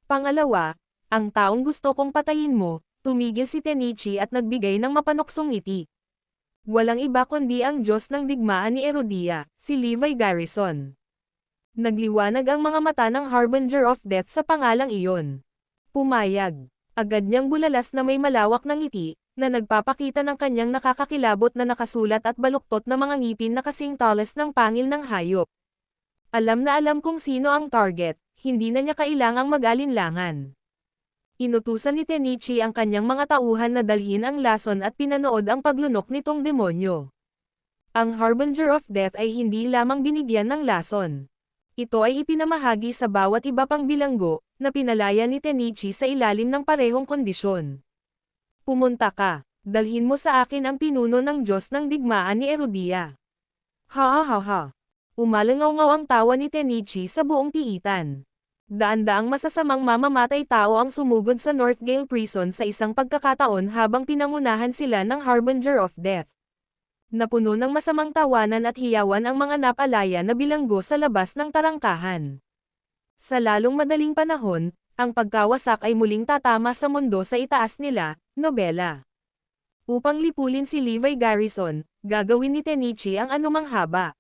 Pangalawa, ang taong gusto kong patayin mo, tumigil si Tenichi at nagbigay ng mapanuksong ngiti. Walang iba kundi ang Diyos ng digmaan ni Erodia, si Levi Garrison. Nagliwanag ang mga mata ng Harbinger of Death sa pangalang iyon. Pumayag. Agad niyang bulalas na may malawak na ngiti, na nagpapakita ng kanyang nakakakilabot na nakasulat at baluktot na mga ngipin na kasing talas ng pangil ng hayop. Alam na alam kung sino ang target, hindi na niya kailangang mag-alinlangan. Inutusan ni Tenichi ang kanyang mga tauhan na dalhin ang lason at pinanood ang paglunok nitong demonyo. Ang Harbinger of Death ay hindi lamang binigyan ng lason. Ito ay ipinamahagi sa bawat iba pang bilanggo, na pinalaya ni Tenichi sa ilalim ng parehong kondisyon. Pumunta ka, dalhin mo sa akin ang pinuno ng Diyos ng digmaan ni Erodia. Ha ha ha ha. Umalangaw-ngaw ang tawa ni Tenichi sa buong piitan. Daan-daang masasamang mamamatay tao ang sumugod sa Northgate Prison sa isang pagkakataon habang pinangunahan sila ng Harbinger of Death. Napuno ng masamang tawanan at hiyawan ang mga napalaya na bilanggo sa labas ng tarangkahan. Sa lalong madaling panahon, ang pagkawasak ay muling tatama sa mundo sa itaas nila, nobela. Upang lipulin si Levi Garrison, gagawin ni Tenichi ang anumang haba.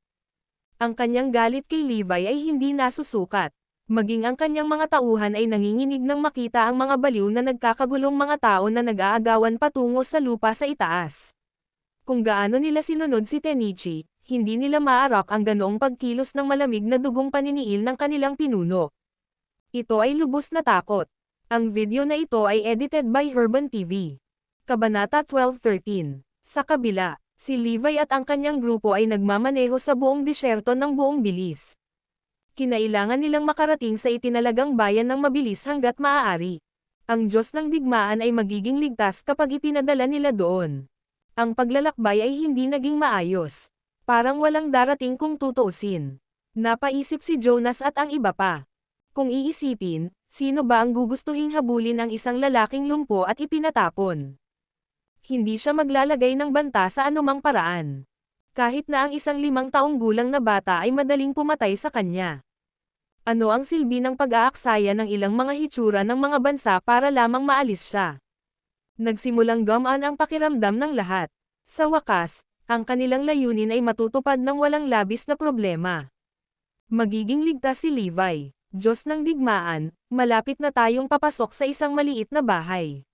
Ang kanyang galit kay Levi ay hindi nasusukat. Maging ang kanyang mga tauhan ay nanginginig nang makita ang mga baliw na nagkakagulong mga tao na nag-aagawan patungo sa lupa sa itaas. Kung gaano nila sinunod si Tenichi, hindi nila maarak ang ganoong pagkilos ng malamig na dugong paniniil ng kanilang pinuno. Ito ay lubos na takot. Ang video na ito ay edited by Urban TV. Kabanata 12:13. Sa kabila, si Levi at ang kanyang grupo ay nagmamaneho sa buong disyerto ng buong bilis. Kinailangan nilang makarating sa itinalagang bayan ng mabilis hanggat maaari. Ang Diyos ng digmaan ay magiging ligtas kapag ipinadala nila doon. Ang paglalakbay ay hindi naging maayos. Parang walang darating kung tutuusin. Napaisip si Jonas at ang iba pa. Kung iisipin, sino ba ang gugustuhing habulin ang isang lalaking lumpo at ipinatapon? Hindi siya maglalagay ng banta sa anumang paraan. Kahit na ang isang 5 taong gulang na bata ay madaling pumatay sa kanya. Ano ang silbi ng pag-aaksaya ng ilang mga hitsura ng mga bansa para lamang maalis siya? Nagsimulang gumaan ang pakiramdam ng lahat. Sa wakas, ang kanilang layunin ay matutupad ng walang labis na problema. Magiging ligtas si Levi. Diyos ng digmaan, malapit na tayong papasok sa isang maliit na bahay.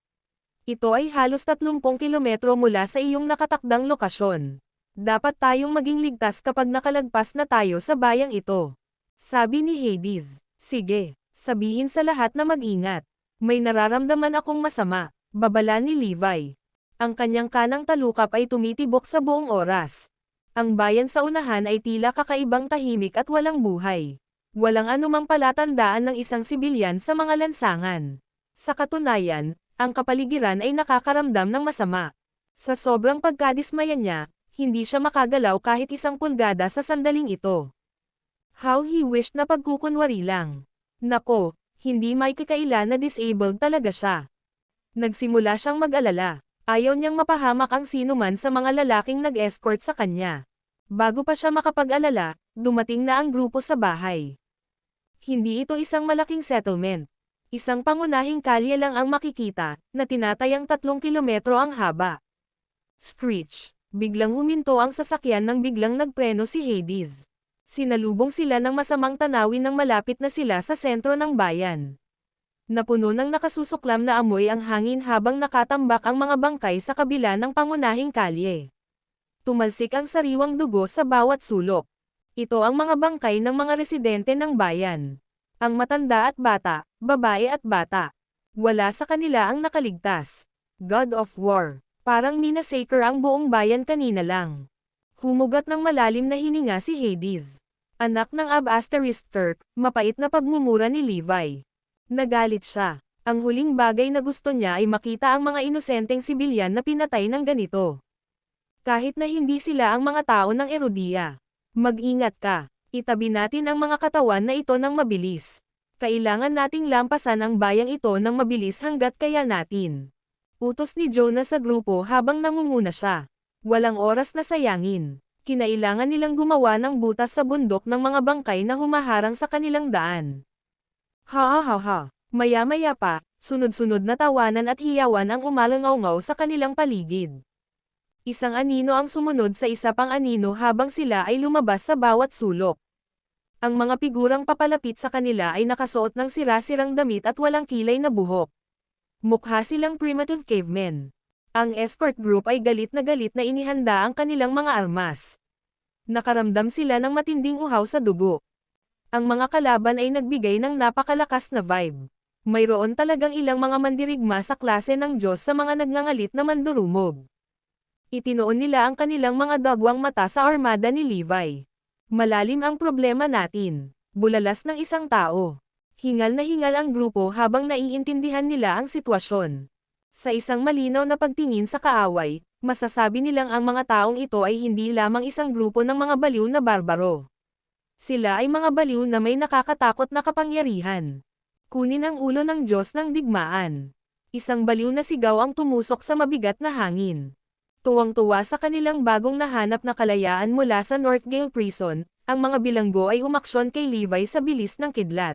Ito ay halos 30 kilometro mula sa iyong nakatakdang lokasyon. Dapat tayong maging ligtas kapag nakalagpas na tayo sa bayang ito. Sabi ni Hades. Sige, sabihin sa lahat na mag-ingat. May nararamdaman akong masama, babala ni Levi. Ang kanyang kanang talukap ay tumitibok sa buong oras. Ang bayan sa unahan ay tila kakaibang tahimik at walang buhay. Walang anumang palatandaan ng isang sibilyan sa mga lansangan. Sa katunayan, ang kapaligiran ay nakakaramdam ng masama. Sa sobrang pagkadismaya niya, hindi siya makagalaw kahit 1 pulgada sa sandaling ito. How he wished na pagkukunwari lang. Nako, hindi may kakaila na disabled talaga siya. Nagsimula siyang mag-alala. Ayaw niyang mapahamak ang sinuman sa mga lalaking nag-escort sa kanya. Bago pa siya makapag-alala, dumating na ang grupo sa bahay. Hindi ito isang malaking settlement. Isang pangunahing kalye lang ang makikita, na tinatayang 3 kilometro ang haba. Screech. Biglang huminto ang sasakyan nang biglang nagpreno si Hades. Sinalubong sila ng masamang tanawin nang malapit na sila sa sentro ng bayan. Napuno ng nakasusuklam na amoy ang hangin habang nakatambak ang mga bangkay sa kabila ng pangunahing kalye. Tumalsik ang sariwang dugo sa bawat sulok. Ito ang mga bangkay ng mga residente ng bayan. Ang matanda at bata, babae at bata. Wala sa kanila ang nakaligtas. God of War. Parang minasacre ang buong bayan kanina lang. Humugat ng malalim na hininga si Hades. Anak ng Ab-Asterisk-Turk, mapait na pagmumura ni Levi. Nagalit siya. Ang huling bagay na gusto niya ay makita ang mga inosenteng sibilyan na pinatay ng ganito. Kahit na hindi sila ang mga tao ng Erudia. Mag-ingat ka. Itabi natin ang mga katawan na ito ng mabilis. Kailangan nating lampasan ang bayang ito ng mabilis hanggat kaya natin. Utos ni Jonah sa grupo habang nangunguna siya. Walang oras na sayangin. Kinailangan nilang gumawa ng butas sa bundok ng mga bangkay na humaharang sa kanilang daan. Ha. Maya-maya pa, sunod-sunod na tawanan at hiyawan ang umalangaw-ngaw sa kanilang paligid. Isang anino ang sumunod sa isa pang anino habang sila ay lumabas sa bawat sulok. Ang mga figurang papalapit sa kanila ay nakasuot ng sira-sirang damit at walang kilay na buhok. Mukha silang primitive cavemen. Ang escort group ay galit na inihanda ang kanilang mga armas. Nakaramdam sila ng matinding uhaw sa dugo. Ang mga kalaban ay nagbigay ng napakalakas na vibe. Mayroon talagang ilang mga mandirigma sa klase ng Diyos sa mga nagngangalit na mandurumog. Itinoon nila ang kanilang mga dagwang mata sa armada ni Levi. Malalim ang problema natin. Bulalas ng isang tao. Hingal na hingal ang grupo habang naiintindihan nila ang sitwasyon. Sa isang malinaw na pagtingin sa kaaway, masasabi nilang ang mga taong ito ay hindi lamang isang grupo ng mga baliw na barbaro. Sila ay mga baliw na may nakakatakot na kapangyarihan. Kunin ang ulo ng Diyos ng digmaan. Isang baliw na sigaw ang tumusok sa mabigat na hangin. Tuwang-tuwa sa kanilang bagong nahanap na kalayaan mula sa Northgate Prison, ang mga bilanggo ay umaksyon kay Levi sa bilis ng kidlat.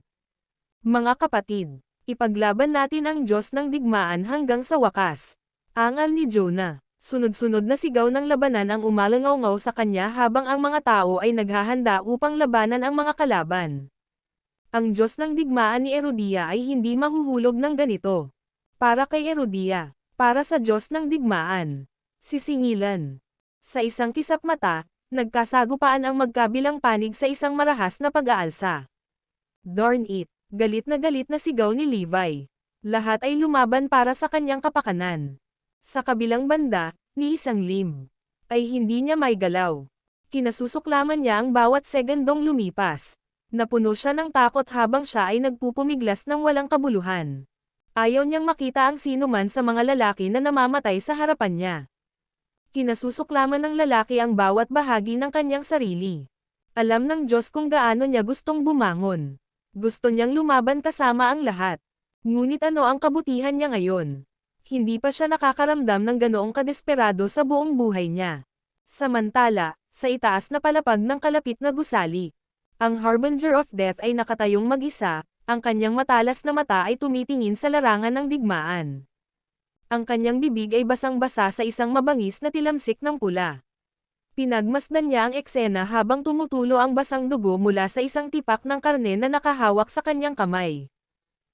Mga kapatid, ipaglaban natin ang Diyos ng digmaan hanggang sa wakas. Angal ni Jonah. Sunod-sunod na sigaw ng labanan ang umalangaw-ngaw sa kanya habang ang mga tao ay naghahanda upang labanan ang mga kalaban. Ang Diyos ng digmaan ni Erudia ay hindi mahuhulog ng ganito. Para kay Erudia, para sa Diyos ng digmaan. Sisingilan. Sa isang kisap mata, nagkasagupaan ang magkabilang panig sa isang marahas na pag-aalsa. Darn it! Galit na sigaw ni Levi. Lahat ay lumaban para sa kanyang kapakanan. Sa kabilang banda, ni isang limb, ay hindi niya may galaw. Kinasusuklaman niya ang bawat segundong lumipas. Napuno siya ng takot habang siya ay nagpupumiglas ng walang kabuluhan. Ayaw niyang makita ang sinuman sa mga lalaki na namamatay sa harapan niya. Kinasusuklaman ng lalaki ang bawat bahagi ng kanyang sarili. Alam ng Diyos kung gaano niya gustong bumangon. Gusto niyang lumaban kasama ang lahat. Ngunit ano ang kabutihan niya ngayon? Hindi pa siya nakakaramdam ng ganoong kadesperado sa buong buhay niya. Samantala, sa itaas na palapag ng kalapit na gusali, ang Harbinger of Death ay nakatayong mag-isa, ang kanyang matalas na mata ay tumitingin sa larangan ng digmaan. Ang kanyang bibig ay basang-basa sa isang mabangis na tilamsik ng pula. Pinagmasdan niya ang eksena habang tumutulo ang basang dugo mula sa isang tipak ng karne na nakahawak sa kanyang kamay.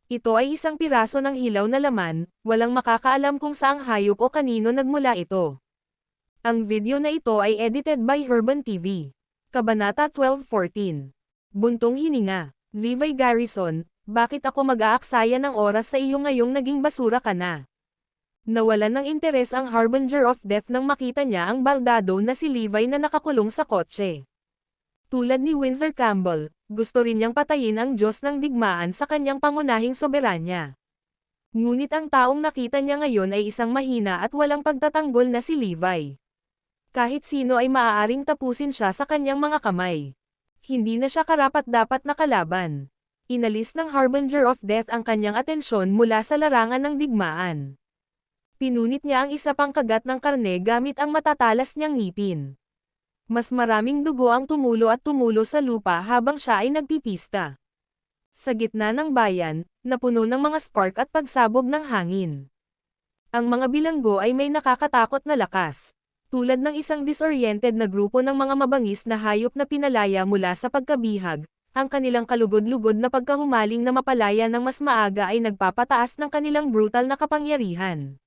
Ito ay isang piraso ng hilaw na laman, walang makakaalam kung saang hayop o kanino nagmula ito. Ang video na ito ay edited by Herban TV. Kabanata 12:14. Buntong hininga. Levi Garrison, bakit ako mag-aaksaya ng oras sa iyo ngayong naging basura ka na? Nawalan ng interes ang Harbinger of Death nang makita niya ang baldado na si Levi na nakakulong sa kotse. Tulad ni Windsor Campbell, gusto rin niyang patayin ang Diyos ng digmaan sa kanyang pangunahing soberanya. Ngunit ang taong nakita niya ngayon ay isang mahina at walang pagtatanggol na si Levi. Kahit sino ay maaaring tapusin siya sa kanyang mga kamay. Hindi na siya karapat-dapat na kalaban. Inalis ng Harbinger of Death ang kanyang atensyon mula sa larangan ng digmaan. Pinunit niya ang isa pang kagat ng karne gamit ang matatalas niyang ngipin. Mas maraming dugo ang tumulo sa lupa habang siya ay nagpipista. Sa gitna ng bayan, napuno ng mga spark at pagsabog ng hangin. Ang mga bilanggo ay may nakakatakot na lakas. Tulad ng isang disoriented na grupo ng mga mabangis na hayop na pinalaya mula sa pagkabihag, ang kanilang kalugod-lugod na pagkahumaling na mapalaya ng mas maaga ay nagpapataas ng kanilang brutal na kapangyarihan.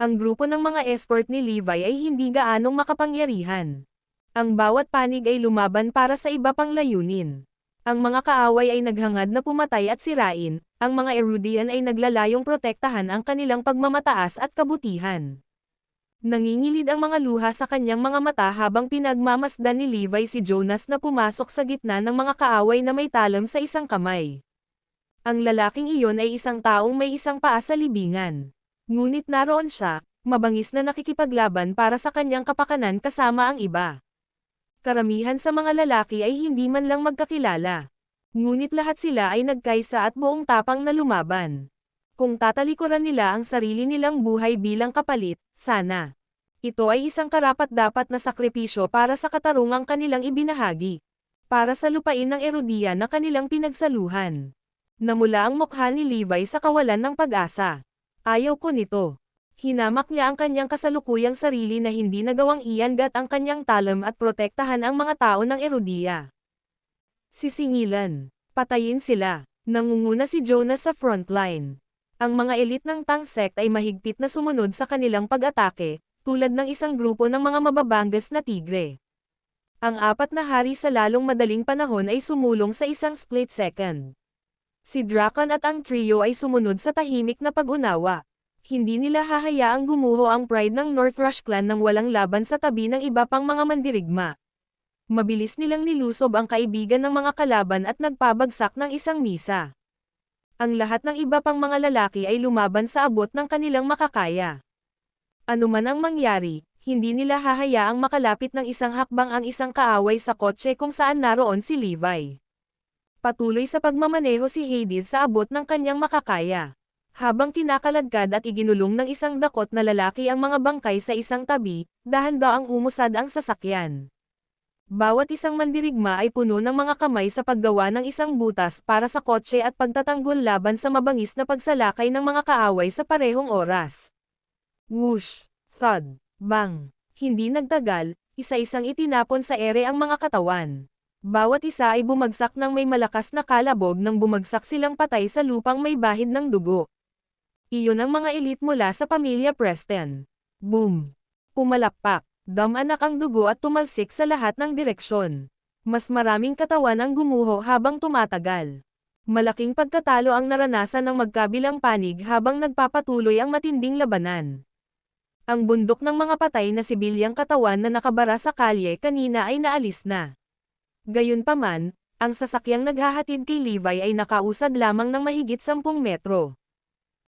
Ang grupo ng mga escort ni Levi ay hindi gaanong makapangyarihan. Ang bawat panig ay lumaban para sa iba pang layunin. Ang mga kaaway ay naghangad na pumatay at sirain, ang mga Erudian ay naglalayong protektahan ang kanilang pagmamataas at kabutihan. Nangingilid ang mga luha sa kanyang mga mata habang pinagmamasdan ni Levi si Jonas na pumasok sa gitna ng mga kaaway na may talam sa isang kamay. Ang lalaking iyon ay isang taong may isang paa sa libingan. Ngunit naroon siya, mabangis na nakikipaglaban para sa kanyang kapakanan kasama ang iba. Karamihan sa mga lalaki ay hindi man lang magkakilala. Ngunit lahat sila ay nagkaisa at buong tapang na lumaban. Kung tatalikuran nila ang sarili nilang buhay bilang kapalit, sana. Ito ay isang karapat-dapat na sakripisyo para sa katarungang kanilang ibinahagi. Para sa lupain ng Erudia na kanilang pinagsaluhan. Namula ang mukha ni Levi sa kawalan ng pag-asa. Ayaw ko nito. Hinamak niya ang kanyang kasalukuyang sarili na hindi nagawang iangat ang kanyang talam at protektahan ang mga tao ng Erudia. Sisingilan. Patayin sila. Nangunguna si Jonas sa frontline. Ang mga elite ng Tang sect ay mahigpit na sumunod sa kanilang pag-atake, tulad ng isang grupo ng mga mababangas na tigre. Ang apat na hari sa lalong madaling panahon ay sumulong sa isang split second. Si Drakon at ang trio ay sumunod sa tahimik na pag-unawa. Hindi nila hahayaang gumuho ang pride ng North Rush Clan nang walang laban sa tabi ng iba pang mga mandirigma. Mabilis nilang nilusob ang kaibigan ng mga kalaban at nagpabagsak ng isang misa. Ang lahat ng iba pang mga lalaki ay lumaban sa abot ng kanilang makakaya. Ano man ang mangyari, hindi nila hahayaang makalapit ng isang hakbang ang isang kaaway sa kotse kung saan naroon si Levi. Patuloy sa pagmamaneho si Hades sa abot ng kanyang makakaya. Habang kinakaladkad at iginulong ng isang dakot na lalaki ang mga bangkay sa isang tabi, dahan-daang umusad ang sasakyan. Bawat isang mandirigma ay puno ng mga kamay sa paggawa ng isang butas para sa kotse at pagtatanggol laban sa mabangis na pagsalakay ng mga kaaway sa parehong oras. Whoosh! Thud! Bang! Hindi nagtagal, isa-isang itinapon sa ere ang mga katawan. Bawat isa ay bumagsak ng may malakas na kalabog nang bumagsak silang patay sa lupang may bahid ng dugo. Iyon ang mga elite mula sa pamilya Preston. Boom! Pumalakpak, damanak ang dugo at tumalsik sa lahat ng direksyon. Mas maraming katawan ang gumuho habang tumatagal. Malaking pagkatalo ang naranasan ng magkabilang panig habang nagpapatuloy ang matinding labanan. Ang bundok ng mga patay na sibilyang katawan na nakabara sa kalye kanina ay naalis na. Gayunpaman, ang sasakyang naghahatid kay Levi ay nakausad lamang ng mahigit 10 metro.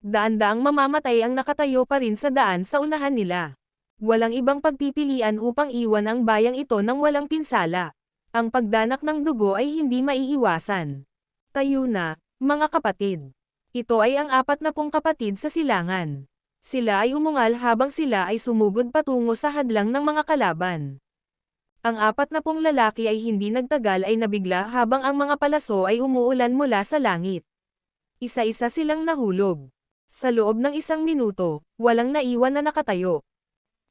Daan-daang mamamatay ang nakatayo pa rin sa daan sa unahan nila. Walang ibang pagpipilian upang iwan ang bayang ito ng walang pinsala. Ang pagdanak ng dugo ay hindi maiiwasan. Tayo na, mga kapatid. Ito ay ang 40 kapatid sa silangan. Sila ay umungal habang sila ay sumugod patungo sa hadlang ng mga kalaban. Ang 40 lalaki ay hindi nagtagal ay nabigla habang ang mga palaso ay umuulan mula sa langit. Isa-isa silang nahulog. Sa loob ng 1 minuto, walang naiwan na nakatayo.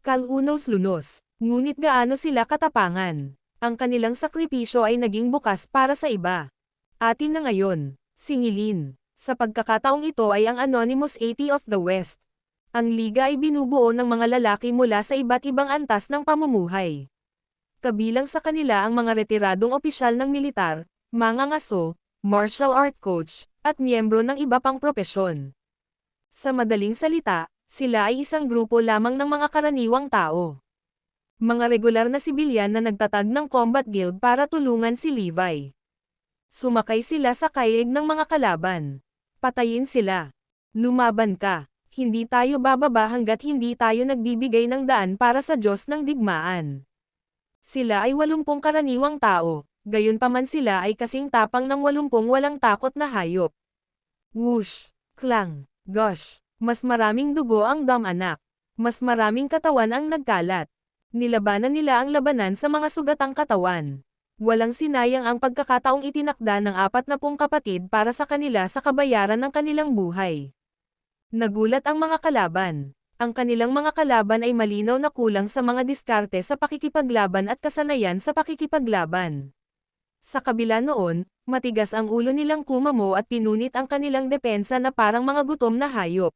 Kalunos-lunos, ngunit gaano sila katapangan. Ang kanilang sakripisyo ay naging bukas para sa iba. Atin na ngayon, singilin. Sa pagkakataong ito ay ang Anonymous 80 of the West. Ang liga ay binubuo ng mga lalaki mula sa iba't ibang antas ng pamumuhay. Kabilang sa kanila ang mga retiradong opisyal ng militar, mga ngaso, martial art coach, at miyembro ng iba pang propesyon. Sa madaling salita, sila ay isang grupo lamang ng mga karaniwang tao. Mga regular na sibilyan na nagtatag ng combat guild para tulungan si Levi. Sumakay sila sa kayig ng mga kalaban. Patayin sila. Lumaban ka. Hindi tayo bababa hanggat hindi tayo nagbibigay ng daan para sa Diyos ng digmaan. Sila ay 80 karaniwang tao, gayunpaman sila ay kasing tapang ng 80 walang takot na hayop. Whoosh! Klang! Gosh! Mas maraming dugo ang damanak. Mas maraming katawan ang nagkalat. Nilabanan nila ang labanan sa mga sugatang katawan. Walang sinayang ang pagkakataong itinakda ng 40 kapatid para sa kanila sa kabayaran ng kanilang buhay. Nagulat ang mga kalaban. Ang kanilang mga kalaban ay malinaw na kulang sa mga diskarte sa pakikipaglaban at kasanayan sa pakikipaglaban. Sa kabila noon, matigas ang ulo nilang kumamo at pinunit ang kanilang depensa na parang mga gutom na hayop.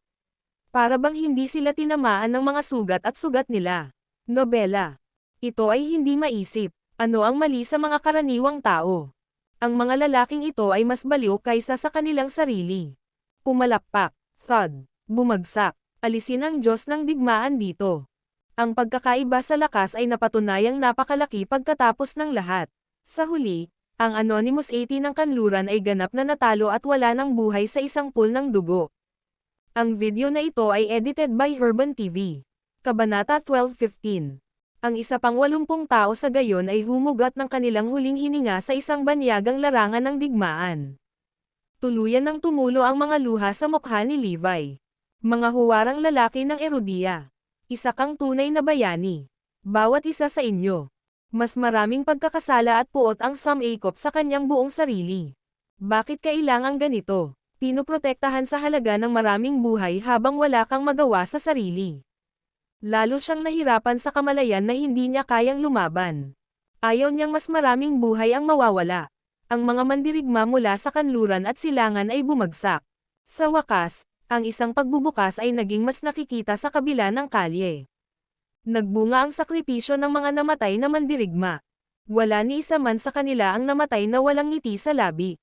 Para bang hindi sila tinamaan ng mga sugat at sugat nila. Nobela. Ito ay hindi maisip. Ano ang mali sa mga karaniwang tao? Ang mga lalaking ito ay mas baliw kaysa sa kanilang sarili. Pumalakpak. Thud. Bumagsak. Alisin ang Diyos ng digmaan dito. Ang pagkakaiba sa lakas ay napatunayang napakalaki pagkatapos ng lahat. Sa huli, ang Anonymous 80 ng kanluran ay ganap na natalo at wala ng buhay sa isang pool ng dugo. Ang video na ito ay edited by Herban TV. Kabanata 12:15. Ang isa pang 80 tao sa gayon ay humugat ng kanilang huling hininga sa isang banyagang larangan ng digmaan. Tuluyan ng tumulo ang mga luha sa mukha ni Levi. Mga huwarang lalaki ng Erudia. Isa kang tunay na bayani. Bawat isa sa inyo. Mas maraming pagkakasala at puot ang sumakop sa kanyang buong sarili. Bakit kailangang ganito? Pinoprotektahan sa halaga ng maraming buhay habang wala kang magawa sa sarili. Lalo siyang nahirapan sa kamalayan na hindi niya kayang lumaban. Ayaw niyang mas maraming buhay ang mawawala. Ang mga mandirigma mula sa kanluran at silangan ay bumagsak. Sa wakas, ang isang pagbubukas ay naging mas nakikita sa kabila ng kalye. Nagbunga ang sakripisyo ng mga namatay na mandirigma. Wala ni isa man sa kanila ang namatay na walang ngiti sa labi.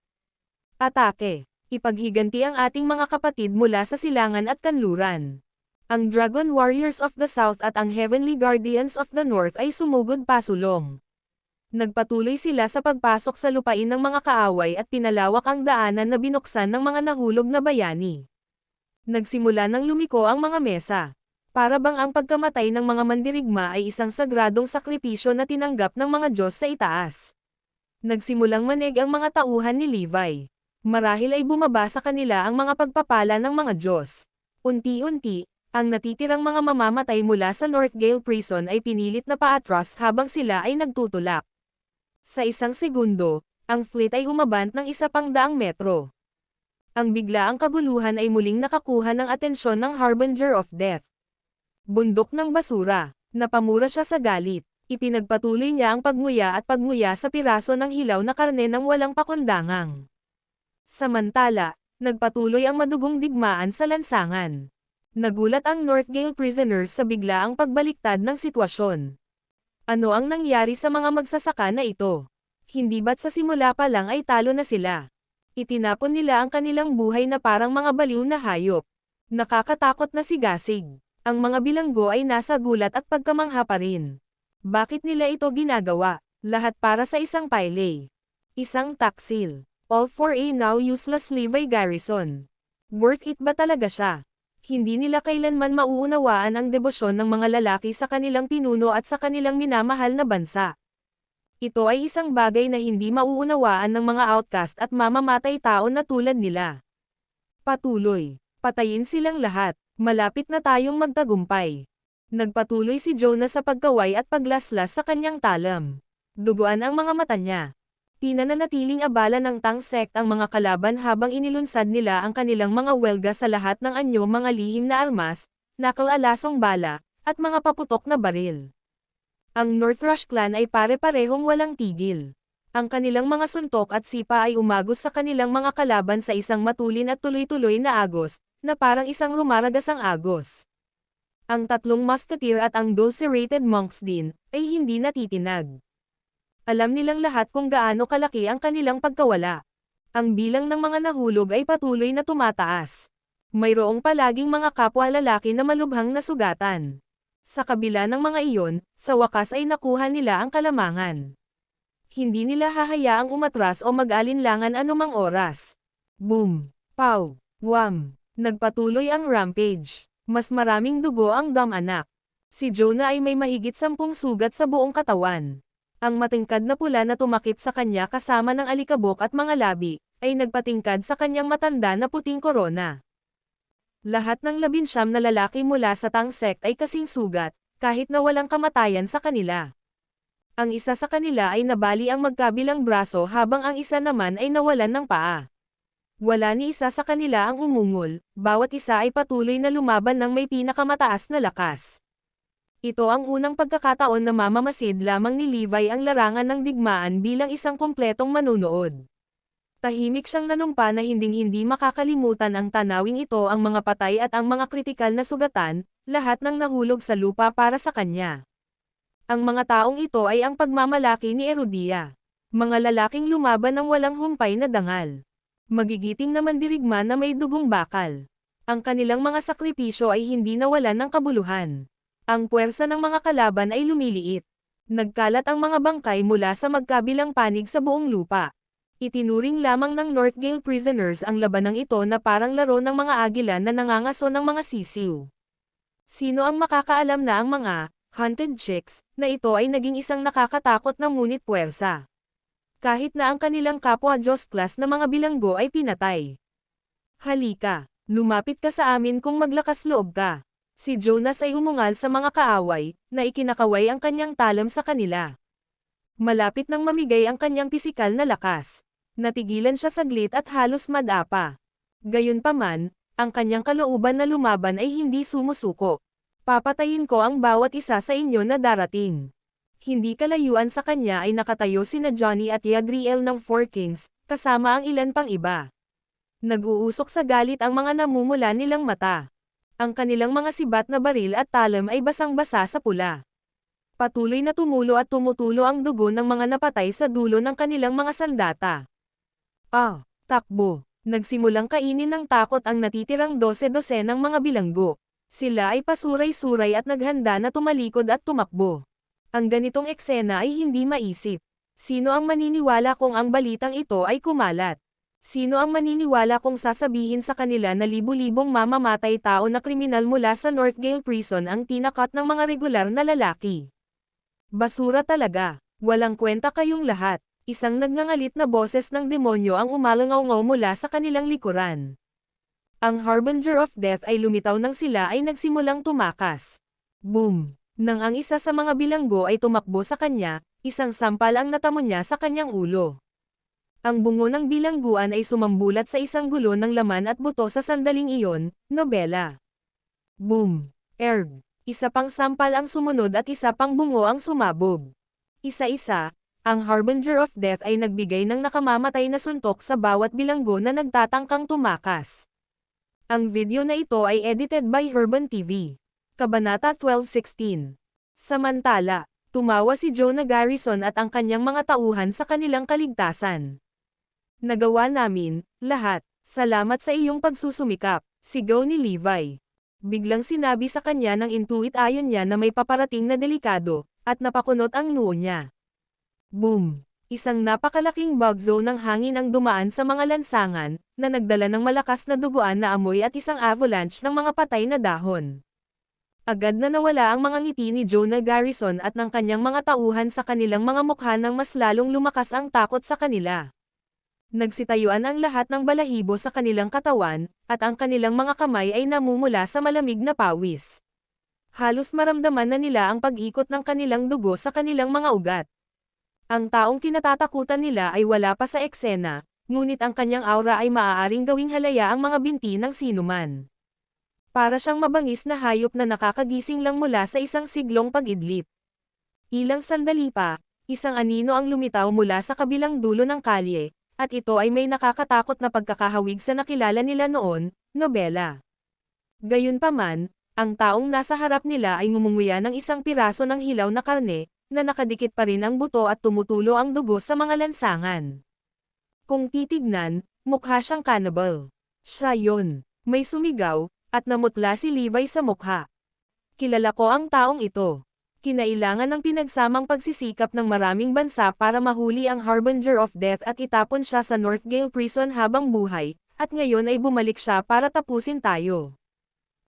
Atake. Ipaghiganti ang ating mga kapatid mula sa silangan at kanluran. Ang Dragon Warriors of the South at ang Heavenly Guardians of the North ay sumugod pasulong. Nagpatuloy sila sa pagpasok sa lupain ng mga kaaway at pinalawak ang daanan na binuksan ng mga nahulog na bayani. Nagsimula nang lumiko ang mga mesa. Para bang ang pagkamatay ng mga mandirigma ay isang sagradong sakripisyo na tinanggap ng mga Diyos sa itaas. Nagsimulang manig ang mga tauhan ni Levi. Marahil ay bumaba sa kanila ang mga pagpapala ng mga Diyos. Unti-unti, ang natitirang mga mamamatay mula sa Northgate Prison ay pinilit na paatras habang sila ay nagtutulak. Sa isang segundo, ang fleet ay umabant ng 100 metro. Ang biglaang kaguluhan ay muling nakakuha ng atensyon ng Harbinger of Death. Bundok ng basura. Napamura siya sa galit. Ipinagpatuloy niya ang pagnguya sa piraso ng hilaw na karne ng walang pakundangang. Samantala, nagpatuloy ang madugong digmaan sa lansangan. Nagulat ang Northgate prisoners sa biglaang pagbaliktad ng sitwasyon. Ano ang nangyari sa mga magsasaka na ito? Hindi ba't sa simula pa lang ay talo na sila? Itinapon nila ang kanilang buhay na parang mga baliw na hayop. Nakakatakot na sigasig. Ang mga bilanggo ay nasa gulat at pagkamangha pa rin. Bakit nila ito ginagawa? Lahat para sa isang paylay. Isang taksil. All for a now useless Levi Garrison. Worth it ba talaga siya? Hindi nila kailanman mauunawaan ang debosyon ng mga lalaki sa kanilang pinuno at sa kanilang minamahal na bansa. Ito ay isang bagay na hindi mauunawaan ng mga outcast at mamamatay tao na tulad nila. Patuloy. Patayin silang lahat. Malapit na tayong magtagumpay. Nagpatuloy si Jonah sa pagkaway at paglaslas sa kanyang talam. Duguan ang mga mata niya. Pinananatiling abala ng Tang sect ang mga kalaban habang inilunsad nila ang kanilang mga welga sa lahat ng anyo mga lihim na armas, nakalalasong bala, at mga paputok na baril. Ang North Rush Clan ay pare-parehong walang tigil. Ang kanilang mga suntok at sipa ay umagos sa kanilang mga kalaban sa isang matulin at tuloy-tuloy na agos, na parang isang rumaragasang agos. Ang 3 musketeer at ang dulcerated monks din, ay hindi natitinag. Alam nilang lahat kung gaano kalaki ang kanilang pagkawala. Ang bilang ng mga nahulog ay patuloy na tumataas. Mayroong palaging mga kapwa lalaki na malubhang nasugatan. Sa kabila ng mga iyon, sa wakas ay nakuha nila ang kalamangan. Hindi nila hahayaang umatras o mag-alinlangan anumang oras. Boom! Pow! Wham! Nagpatuloy ang rampage. Mas maraming dugo ang anak. Si Jonah ay may mahigit 10 sugat sa buong katawan. Ang matingkad na pula na tumakip sa kanya kasama ng alikabok at mga labi, ay nagpatingkad sa kanyang matanda na puting korona. Lahat ng 19 na lalaki mula sa Tang sect ay kasing sugat, kahit na walang kamatayan sa kanila. Ang isa sa kanila ay nabali ang magkabilang braso habang ang isa naman ay nawalan ng paa. Wala ni isa sa kanila ang umungol, bawat isa ay patuloy na lumaban ng may pinakamataas na lakas. Ito ang unang pagkakataon na mamamasid lamang ni Levi ang larangan ng digmaan bilang isang kumpletong manunood. Tahimik siyang nanumpa na hinding-hindi makakalimutan ang tanawing ito ang mga patay at ang mga kritikal na sugatan, lahat ng nahulog sa lupa para sa kanya. Ang mga taong ito ay ang pagmamalaki ni Erudia. Mga lalaking lumaban ng walang humpay na dangal. Magigiting na mandirigma na may dugong bakal. Ang kanilang mga sakripisyo ay hindi nawalan ng kabuluhan. Ang puwersa ng mga kalaban ay lumiliit. Nagkalat ang mga bangkay mula sa magkabilang panig sa buong lupa. Itinuring lamang ng Northgate prisoners ang labanang ito na parang laro ng mga agila na nangangaso ng mga sisiw. Sino ang makakaalam na ang mga hunted chicks na ito ay naging isang nakakatakot na ngunit puwersa. Kahit na ang kanilang kapwa Diyos class na mga bilanggo ay pinatay. Halika, lumapit ka sa amin kung maglakas loob ka. Si Jonas ay umungal sa mga kaaway, na ikinakaway ang kanyang talam sa kanila. Malapit nang mamigay ang kanyang pisikal na lakas. Natigilan siya saglit at halos madapa. Gayunpaman, ang kanyang kalooban na lumaban ay hindi sumusuko. Papatayin ko ang bawat isa sa inyo na darating. Hindi kalayuan sa kanya ay nakatayo sina Johnny at Yagriel ng Four Kings, kasama ang ilan pang iba. Nag-uusok sa galit ang mga namumula nilang mata. Ang kanilang mga sibat na baril at talam ay basang-basa sa pula. Patuloy na tumulo at tumutulo ang dugo ng mga napatay sa dulo ng kanilang mga sandata. Takbo. Nagsimulang kainin ng takot ang natitirang 12 ng mga bilanggo. Sila ay pasuray-suray at naghanda na tumalikod at tumakbo. Ang ganitong eksena ay hindi maisip. Sino ang maniniwala kung ang balitang ito ay kumalat? Sino ang maniniwala kung sasabihin sa kanila na libu-libong mamamatay tao na kriminal mula sa Northgate Prison ang tinakat ng mga regular na lalaki? Basura talaga. Walang kwenta kayong lahat. Isang nagngangalit na boses ng demonyo ang umalangaw-ngaw mula sa kanilang likuran. Ang Harbinger of Death ay lumitaw nang sila ay nagsimulang tumakas. Boom! Nang ang isa sa mga bilanggo ay tumakbo sa kanya, isang sampal ang natamo niya sa kanyang ulo. Ang bungo ng bilangguan ay sumambulat sa isang gulo ng laman at buto sa sandaling iyon, nobela. Boom! Erg! Isa pang sampal ang sumunod at isa pang bungo ang sumabog. Isa-isa, ang Harbinger of Death ay nagbigay ng nakamamatay na suntok sa bawat bilanggo na nagtatangkang tumakas. Ang video na ito ay edited by Herban TV. Kabanata 12:16. Samantala, tumawa si Jonah Garrison at ang kanyang mga tauhan sa kanilang kaligtasan. Nagawa namin, lahat, salamat sa iyong pagsusumikap, sigaw ni Levi. Biglang sinabi sa kanya ng intuit ayon niya na may paparating na delikado, at napakunot ang noo niya. Boom! Isang napakalaking bugzo ng hangin ang dumaan sa mga lansangan, na nagdala ng malakas na duguan na amoy at isang avalanche ng mga patay na dahon. Agad na nawala ang mga ngiti ni Jonah Garrison at ng kanyang mga tauhan sa kanilang mga mukha nang mas lalong lumakas ang takot sa kanila. Nagsitayuan ang lahat ng balahibo sa kanilang katawan, at ang kanilang mga kamay ay namumula sa malamig na pawis. Halos maramdaman na nila ang pag-ikot ng kanilang dugo sa kanilang mga ugat. Ang taong kinatatakutan nila ay wala pa sa eksena, ngunit ang kanyang aura ay maaaring gawing halaya ang mga binti ng sinuman. Para siyang mabangis na hayop na nakakagising lang mula sa isang siglong pag-idlip. Ilang sandali pa, isang anino ang lumitaw mula sa kabilang dulo ng kalye, at ito ay may nakakatakot na pagkakahawig sa nakilala nila noon, nobela. Gayunpaman, ang taong nasa harap nila ay ngumunguya ng isang piraso ng hilaw na karne, na nakadikit pa rin ang buto at tumutulo ang dugo sa mga lansangan. Kung titignan, mukha siyang cannibal. Siya yun. May sumigaw, at namutla si Levi sa mukha. Kilala ko ang taong ito. Kinailangan ng pinagsamang pagsisikap ng maraming bansa para mahuli ang Harbinger of Death at itapon siya sa Northgate Prison habang buhay, at ngayon ay bumalik siya para tapusin tayo.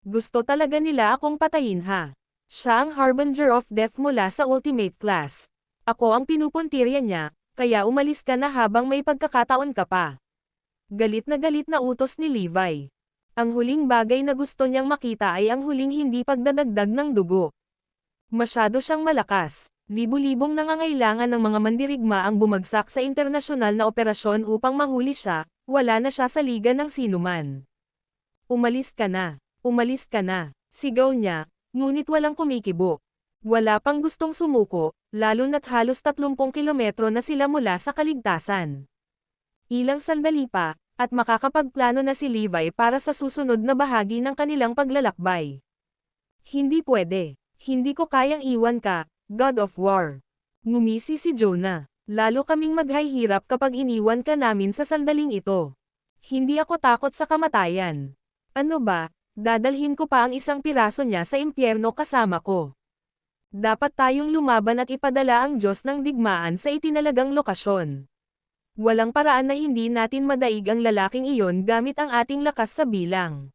Gusto talaga nila akong patayin ha. Siya ang Harbinger of Death mula sa Ultimate Class. Ako ang pinupuntirya niya, kaya umalis ka na habang may pagkakataon ka pa. Galit na utos ni Levi. Ang huling bagay na gusto niyang makita ay ang huling hindi pagdadagdag ng dugo. Masyado siyang malakas. Libu-libong nangangailangan ng mga mandirigma ang bumagsak sa internasyonal na operasyon upang mahuli siya, wala na siya sa liga ng sinuman. Umalis ka na. Umalis ka na. Sigaw niya. Ngunit walang kumikibo. Wala pang gustong sumuko, lalo na't halos 30 kilometro na sila mula sa kaligtasan. Ilang sandali pa, at makakapagplano na si Levi para sa susunod na bahagi ng kanilang paglalakbay. Hindi pwede. Hindi ko kayang iwan ka, God of War. Ngumisi si Jonah. Lalo kaming maghihirap kapag iniwan ka namin sa sandaling ito. Hindi ako takot sa kamatayan. Ano ba? Dadalhin ko pa ang isang piraso niya sa impyerno kasama ko. Dapat tayong lumaban at ipadala ang Diyos ng digmaan sa itinalagang lokasyon. Walang paraan na hindi natin madaig ang lalaking iyon gamit ang ating lakas sa bilang.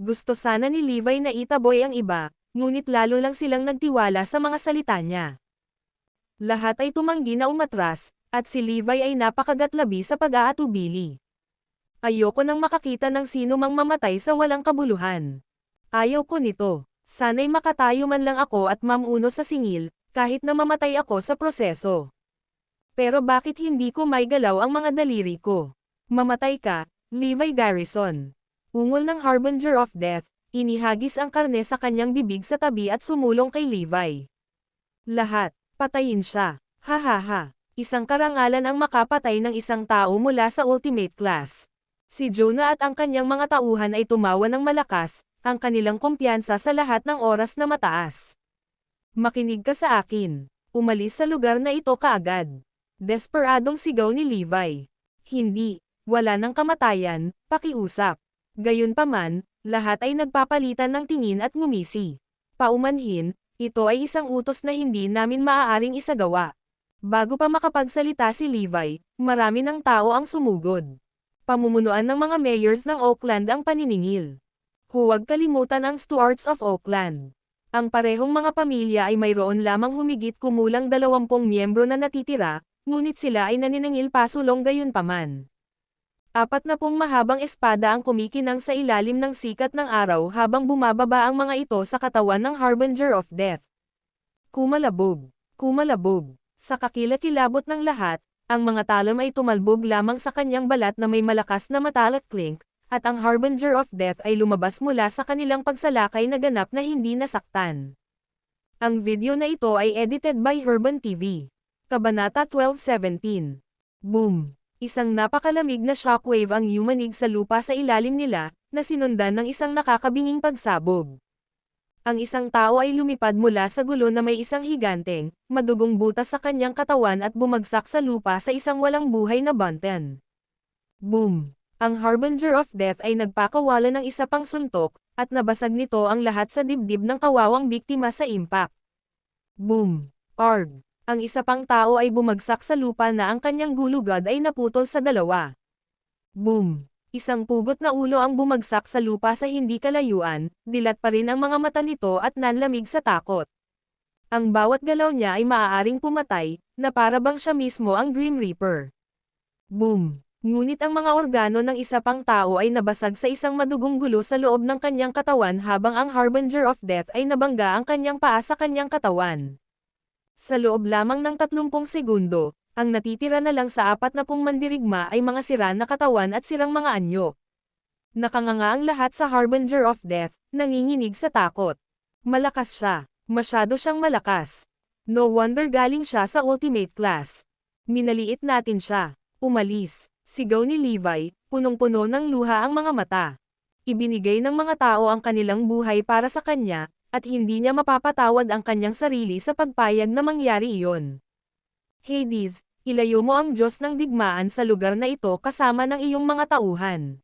Gusto sana ni Levi na itaboy ang iba, ngunit lalo lang silang nagtiwala sa mga salita niya. Lahat ay tumanggi na umatras, at si Levi ay napakagatlabi sa pag-aatubili. Ayoko nang makakita ng sino mang mamatay sa walang kabuluhan. Ayaw ko nito. Sana'y makatayo man lang ako at mamuno sa singil, kahit na mamatay ako sa proseso. Pero bakit hindi ko may galaw ang mga daliri ko? Mamatay ka, Levi Garrison. Ungol ng Harbinger of Death, inihagis ang karne sa kanyang bibig sa tabi at sumulong kay Levi. Lahat, patayin siya. Ha ha ha. Isang karangalan ang makapatay ng isang tao mula sa Ultimate Class. Si Jonah at ang kanyang mga tauhan ay tumawa ng malakas, ang kanilang kumpiyansa sa lahat ng oras na mataas. Makinig ka sa akin. Umalis sa lugar na ito kaagad. Desperadong sigaw ni Levi. Hindi, wala ng kamatayan, pakiusap. Gayunpaman, lahat ay nagpapalitan ng tingin at ngumisi. Paumanhin, ito ay isang utos na hindi namin maaaring isagawa. Bago pa makapagsalita si Levi, marami ng tao ang sumugod. Pamumunuan ng mga mayors ng Oakland ang paniningil. Huwag kalimutan ang Stewards of Oakland. Ang parehong mga pamilya ay mayroon lamang humigit kumulang 20 miyembro na natitira, ngunit sila ay naniningil pasulong gayunpaman. 40 mahabang espada ang kumikinang sa ilalim ng sikat ng araw habang bumababa ang mga ito sa katawan ng Harbinger of Death. Kumalabog. Kumalabog. Sa kakilakilabot ng lahat, ang mga talam ay tumalbog lamang sa kanyang balat na may malakas na metallic clink, at ang Harbinger of Death ay lumabas mula sa kanilang pagsalakay na ganap na hindi nasaktan. Ang video na ito ay edited by Herban TV. Kabanata 12:17. Boom! Isang napakalamig na shockwave ang yumanig sa lupa sa ilalim nila, na sinundan ng isang nakakabinging pagsabog. Ang isang tao ay lumipad mula sa gulo na may isang higanteng, madugong butas sa kanyang katawan at bumagsak sa lupa sa isang walang buhay na banten. Boom! Ang Harbinger of Death ay nagpakawala ng isa pang suntok, at nabasag nito ang lahat sa dibdib ng kawawang biktima sa impact. Boom! Arg! Ang isa pang tao ay bumagsak sa lupa na ang kanyang gulugad ay naputol sa dalawa. Boom! Isang pugot na ulo ang bumagsak sa lupa sa hindi kalayuan, dilat pa rin ang mga mata nito at nanlamig sa takot. Ang bawat galaw niya ay maaaring pumatay, na para bang siya mismo ang Grim Reaper. Boom! Ngunit ang mga organo ng isa pang tao ay nabasag sa isang madugong gulo sa loob ng kanyang katawan habang ang Harbinger of Death ay nabangga ang kanyang paa sa kanyang katawan. Sa loob lamang ng 30 segundo, ang natitira na lang sa 40 mandirigma ay mga sira na katawan at sirang mga anyo. Nakanganga ang lahat sa Harbinger of Death, nanginginig sa takot. Malakas siya. Masyado siyang malakas. No wonder galing siya sa ultimate class. Minaliit natin siya. Umalis. Sigaw ni Levi, punong-puno ng luha ang mga mata. Ibinigay ng mga tao ang kanilang buhay para sa kanya, at hindi niya mapapatawad ang kanyang sarili sa pagpayag na mangyari iyon. Hades, ilayo mo ang Diyos ng digmaan sa lugar na ito kasama ng iyong mga tauhan.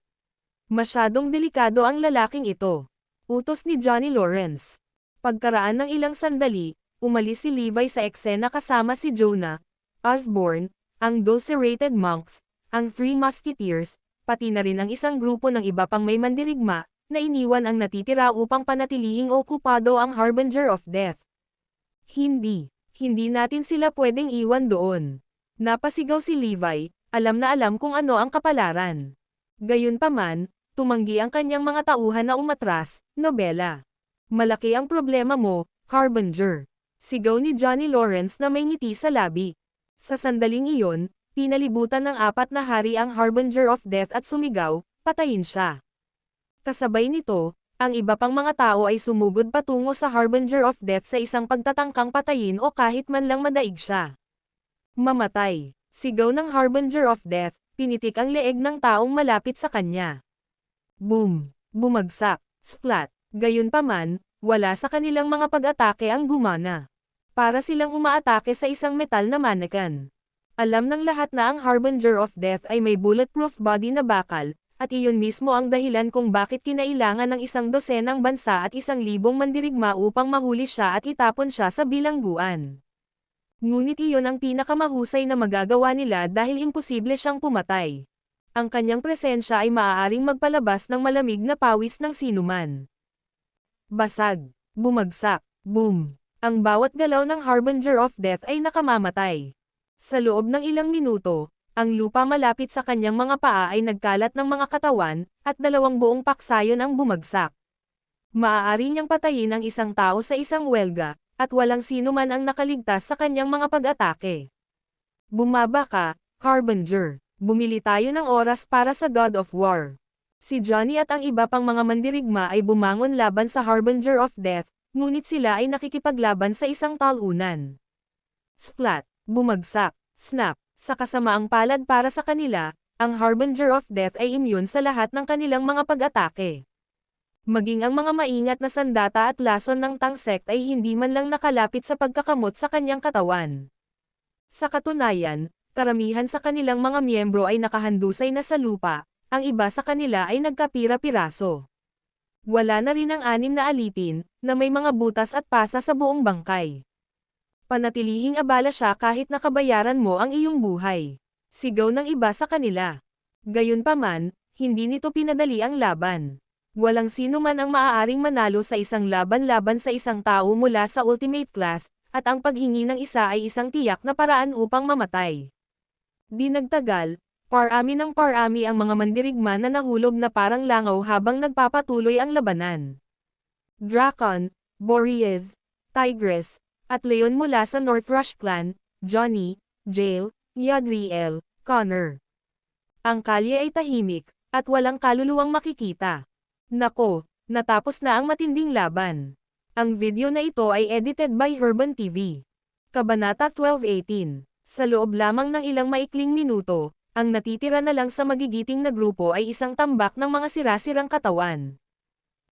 Masyadong delikado ang lalaking ito. Utos ni Johnny Lawrence. Pagkaraan ng ilang sandali, umalis si Levi sa eksena kasama si Jonah, Osborne, ang Dulcerated Monks, ang Three Musketeers, pati na rin ang isang grupo ng iba pang may mandirigma, na iniwan ang natitira upang panatilihing okupado ang Harbinger of Death. Hindi natin sila pwedeng iwan doon. Napasigaw si Levi, alam na alam kung ano ang kapalaran. Gayunpaman, tumanggi ang kanyang mga tauhan na umatras, nobela. Malaki ang problema mo, Harbinger. Sigaw ni Johnny Lawrence na may ngiti sa labi. Sa sandaling iyon, pinalibutan ng 4 na hari ang Harbinger of Death at sumigaw, patayin siya. Kasabay nito, ang iba pang mga tao ay sumugod patungo sa Harbinger of Death sa isang pagtatangkang patayin o kahit man lang madaig siya. Mamatay! Sigaw ng Harbinger of Death, pinitik ang leeg ng taong malapit sa kanya. Boom! Bumagsak! Splat! Gayunpaman, wala sa kanilang mga pag-atake ang gumana. Para silang umaatake sa isang metal na mannequin. Alam ng lahat na ang Harbinger of Death ay may bulletproof body na bakal, at iyon mismo ang dahilan kung bakit kinailangan ng 12 bansa at 1,000 mandirigma upang mahuli siya at itapon siya sa bilangguan. Ngunit iyon ang pinakamahusay na magagawa nila dahil imposible siyang pumatay. Ang kanyang presensya ay maaaring magpalabas ng malamig na pawis ng sinuman. Basag. Bumagsak. Boom. Ang bawat galaw ng Harbinger of Death ay nakamamatay. Sa loob ng ilang minuto, ang lupa malapit sa kanyang mga paa ay nagkalat ng mga katawan, at 2 buong paksayon ang bumagsak. Maaari niyang patayin ang isang tao sa isang welga, at walang sino man ang nakaligtas sa kanyang mga pag-atake. Bumaba ka, Harbinger. Bumili tayo ng oras para sa God of War. Si Johnny at ang iba pang mga mandirigma ay bumangon laban sa Harbinger of Death, ngunit sila ay nakikipaglaban sa isang talunan. Splat. Bumagsak. Snap. Sa kasamaang palad para sa kanila, ang Harbinger of Death ay immune sa lahat ng kanilang mga pag-atake. Maging ang mga maingat na sandata at lason ng Tang Sect ay hindi man lang nakalapit sa pagkakamot sa kanyang katawan. Sa katunayan, karamihan sa kanilang mga miyembro ay nakahandusay na sa lupa, ang iba sa kanila ay nagkapira-piraso. Wala na rin ang 6 na alipin, na may mga butas at pasa sa buong bangkay. Panatilihing abala siya kahit nakabayaran mo ang iyong buhay. Sigaw ng iba sa kanila. Gayunpaman, hindi nito pinadali ang laban. Walang sino man ang maaaring manalo sa isang laban-laban sa isang tao mula sa ultimate class, at ang paghingi ng isa ay isang tiyak na paraan upang mamatay. Di nagtagal, parami ng parami ang mga mandirigma na nahulog na parang langaw habang nagpapatuloy ang labanan. Drakon, Boreas, Tigress, at Leon mula sa North Rush Clan, Johnny, Jail, Yadriel, Connor. Ang kalye ay tahimik, at walang kaluluwang makikita. Nako, natapos na ang matinding laban. Ang video na ito ay edited by Herban TV. Kabanata 12:18. Sa loob lamang ng ilang maikling minuto, ang natitira na lang sa magigiting na grupo ay isang tambak ng mga sirasirang katawan.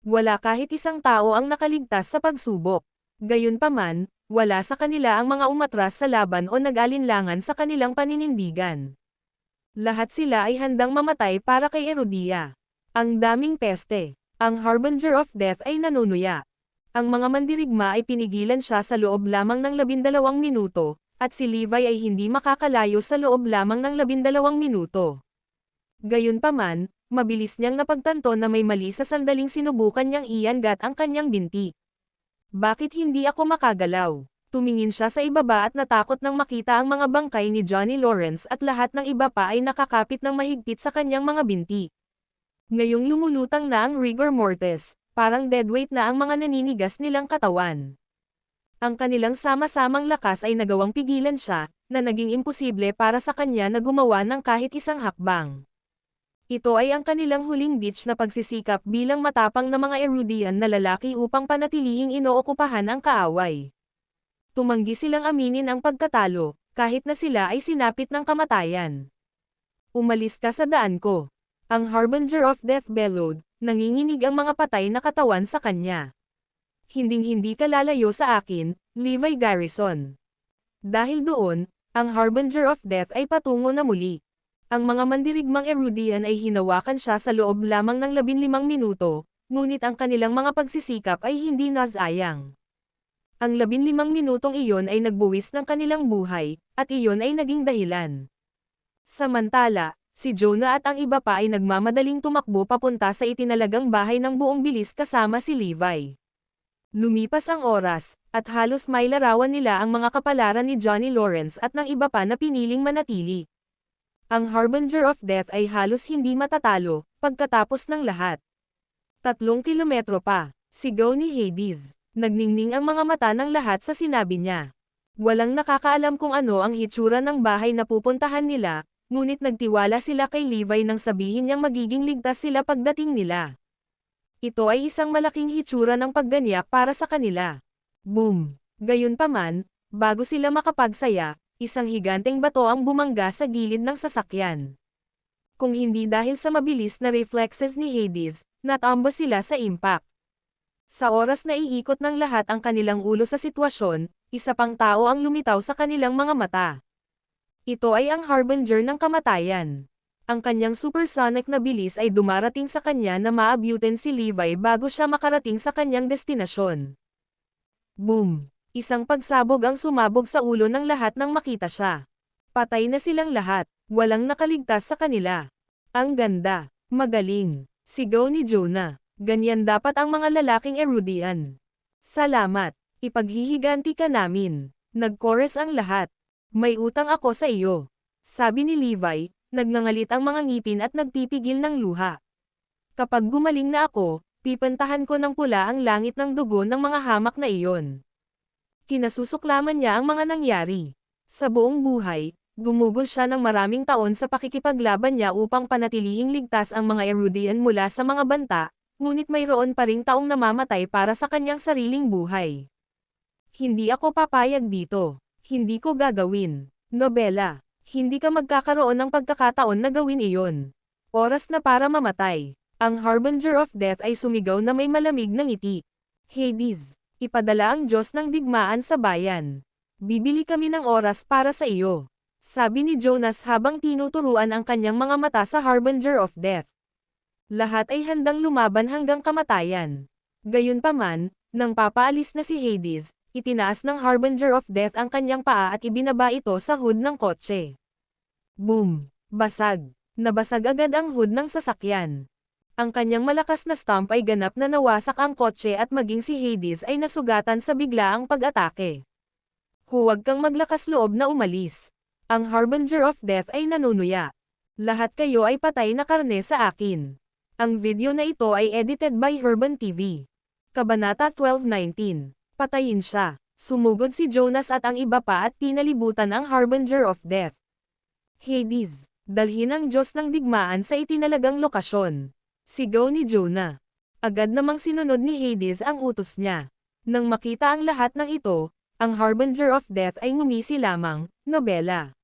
Wala kahit isang tao ang nakaligtas sa pagsubok. Gayunpaman, wala sa kanila ang mga umatras sa laban o nag-alinlangan sa kanilang paninindigan. Lahat sila ay handang mamatay para kay Erudia. Ang daming peste. Ang Harbinger of Death ay nanunuya. Ang mga mandirigma ay pinigilan siya sa loob lamang ng 12 minuto, at si Levi ay hindi makakalayo sa loob lamang ng 12 minuto. Gayunpaman, mabilis niyang napagtanto na may mali sa sandaling sinubukan niyang iangat ang kanyang binti. Bakit hindi ako makagalaw? Tumingin siya sa ibaba at natakot nang makita ang mga bangkay ni Johnny Lawrence at lahat ng iba pa ay nakakapit ng mahigpit sa kanyang mga binti. Ngayong lumulutang na ang rigor mortis, parang deadweight na ang mga naninigas nilang katawan. Ang kanilang sama-samang lakas ay nagawang pigilan siya, na naging imposible para sa kanya na gumawa ng kahit isang hakbang. Ito ay ang kanilang huling ditch na pagsisikap bilang matapang na mga Erudian na lalaki upang panatilihing inookupahan ang kaaway. Tumanggi silang aminin ang pagkatalo, kahit na sila ay sinapit ng kamatayan. Umalis ka sa daan ko. Ang Harbinger of Death bellowed, nanginginig ang mga patay na katawan sa kanya. Hinding-hindi ka lalayo sa akin, Levi Garrison. Dahil doon, ang Harbinger of Death ay patungo na muli. Ang mga mandirigmang Erudian ay hinawakan siya sa loob lamang ng 15 minuto, ngunit ang kanilang mga pagsisikap ay hindi nasayang. Ang 15 minutong iyon ay nagbuwis ng kanilang buhay, at iyon ay naging dahilan. Samantala, si Jonah at ang iba pa ay nagmamadaling tumakbo papunta sa itinalagang bahay ng buong bilis kasama si Levi. Lumipas ang oras, at halos may larawan nila ang mga kapalaran ni Johnny Lawrence at ng iba pa na piniling manatili. Ang Harbinger of Death ay halos hindi matatalo, pagkatapos ng lahat. 3 kilometro pa, sigaw ni Hades. Nagningning ang mga mata ng lahat sa sinabi niya. Walang nakakaalam kung ano ang hitsura ng bahay na pupuntahan nila, ngunit nagtiwala sila kay Levi nang sabihin niyang magiging ligtas sila pagdating nila. Ito ay isang malaking hitsura ng pagganyak para sa kanila. Boom! Gayunpaman, bago sila makapagsaya, isang higanteng bato ang bumangga sa gilid ng sasakyan. Kung hindi dahil sa mabilis na reflexes ni Hades, natambo sila sa impact. Sa oras na iikot ng lahat ang kanilang ulo sa sitwasyon, isa pang tao ang lumitaw sa kanilang mga mata. Ito ay ang Harbinger ng kamatayan. Ang kanyang supersonic na bilis ay dumarating sa kanya na maabutin si Levi bago siya makarating sa kanyang destinasyon. Boom! Isang pagsabog ang sumabog sa ulo ng lahat nang makita siya. Patay na silang lahat, walang nakaligtas sa kanila. Ang ganda, magaling, sigaw ni Jonah. Ganyan dapat ang mga lalaking Erudian. Salamat, ipaghihiganti ka namin. Nag-chorus ang lahat. May utang ako sa iyo. Sabi ni Levi, nagngangalit ang mga ngipin at nagpipigil ng luha. Kapag gumaling na ako, pipantahan ko ng pula ang langit ng dugo ng mga hamak na iyon. Kinasusuklaman niya ang mga nangyari. Sa buong buhay, gumugol siya ng maraming taon sa pakikipaglaban niya upang panatilihing ligtas ang mga Erudian mula sa mga banta, ngunit mayroon pa ring taong namamatay para sa kanyang sariling buhay. Hindi ako papayag dito. Hindi ko gagawin. Nobela. Hindi ka magkakaroon ng pagkakataon na gawin iyon. Oras na para mamatay. Ang Harbinger of Death ay sumigaw na may malamig na ngiti. Hades, ipadala ang Diyos ng digmaan sa bayan. Bibili kami ng oras para sa iyo. Sabi ni Jonas habang tinuturuan ang kanyang mga mata sa Harbinger of Death. Lahat ay handang lumaban hanggang kamatayan. Gayunpaman, nang papaalis na si Hades, itinaas ng Harbinger of Death ang kanyang paa at ibinaba ito sa hood ng kotse. Boom! Basag! Nabasag agad ang hood ng sasakyan. Ang kanyang malakas na stomp ay ganap na nawasak ang kotse at maging si Hades ay nasugatan sa biglaang pag-atake. Huwag kang maglakas loob na umalis. Ang Harbinger of Death ay nanunuya. Lahat kayo ay patay na karne sa akin. Ang video na ito ay edited by Herban TV. Kabanata 12:19. Patayin siya. Sumugod si Jonas at ang iba pa at pinalibutan ang Harbinger of Death. Hades, dalhin ang Diyos ng digmaan sa itinalagang lokasyon. Sigaw ni Jonah. Agad namang sinunod ni Hades ang utos niya. Nang makita ang lahat ng ito, ang Harbinger of Death ay ngumisi lamang, nobela.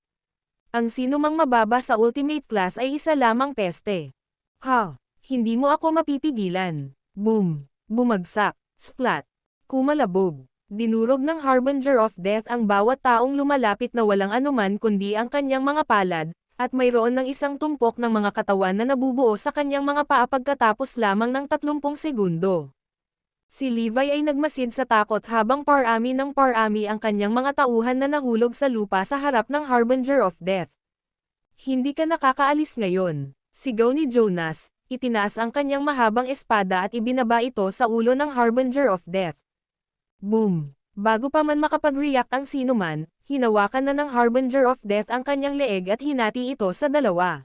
Ang sinumang mababa sa ultimate class ay isa lamang peste. Ha! Hindi mo ako mapipigilan. Boom! Bumagsak. Splat! Kumalabog. Dinurog ng Harbinger of Death ang bawat taong lumalapit na walang anuman kundi ang kanyang mga palad, at mayroon ng isang tumpok ng mga katawan na nabubuo sa kanyang mga paa pagkatapos lamang ng 30 segundo. Si Levi ay nagmasid sa takot habang parami ng parami ang kanyang mga tauhan na nahulog sa lupa sa harap ng Harbinger of Death. Hindi ka nakakaalis ngayon, sigaw ni Jonas, itinaas ang kanyang mahabang espada at ibinaba ito sa ulo ng Harbinger of Death. Boom! Bago pa man makapag-react ang sinuman, hinawakan na ng Harbinger of Death ang kanyang leeg at hinati ito sa dalawa.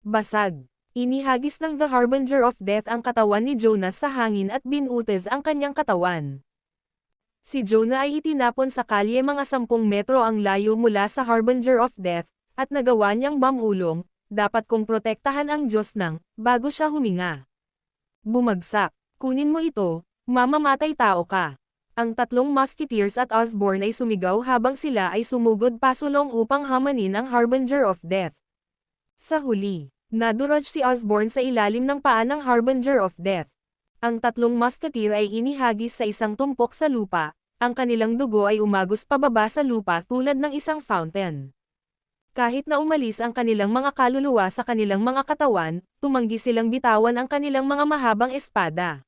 Basag! Inihagis ng The Harbinger of Death ang katawan ni Jonas sa hangin at binutes ang kanyang katawan. Si Jonah ay itinapon sa kalye mga 10 metro ang layo mula sa Harbinger of Death, at nagawa niyang mamulong, dapat kong protektahan ang Diyos bago siya huminga. Bumagsak! Kunin mo ito, mamamatay tao ka! Ang 3 Musketeers at Osborn ay sumigaw habang sila ay sumugod pasulong upang hamanin ang Harbinger of Death. Sa huli, nadurog si Osborn sa ilalim ng paa ng Harbinger of Death. Ang 3 Musketeer ay inihagis sa isang tumpok sa lupa, ang kanilang dugo ay umagos pababa sa lupa tulad ng isang fountain. Kahit na umalis ang kanilang mga kaluluwa sa kanilang mga katawan, tumanggi silang bitawan ang kanilang mga mahabang espada.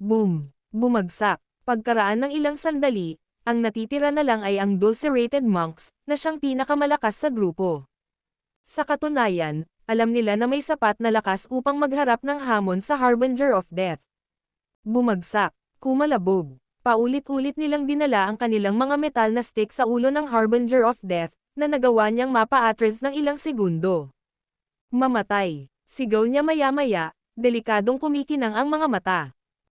Boom! Bumagsak! Pagkaraan ng ilang sandali, ang natitira na lang ay ang Dulcerated Monks, na siyang pinakamalakas sa grupo. Sa katunayan, alam nila na may sapat na lakas upang magharap ng hamon sa Harbinger of Death. Bumagsak, kumalabog, paulit-ulit nilang dinala ang kanilang mga metal na stick sa ulo ng Harbinger of Death, na nagawa niyang mapa-atras ng ilang segundo. Mamatay, sigaw niya maya-maya, delikadong kumikinang ang mga mata.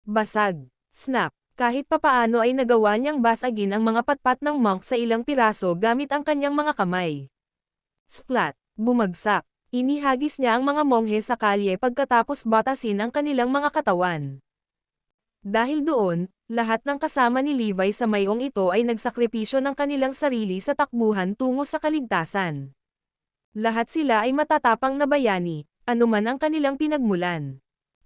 Basag, snap. Kahit papaano ay nagawa niyang basagin ang mga patpat ng monk sa ilang piraso gamit ang kanyang mga kamay. Splat! Bumagsak! Inihagis niya ang mga monghe sa kalye pagkatapos batasin ang kanilang mga katawan. Dahil doon, lahat ng kasama ni Levi sa mayong ito ay nagsakripisyo ng kanilang sarili sa takbuhan tungo sa kaligtasan. Lahat sila ay matatapang na bayani, anuman ang kanilang pinagmulan.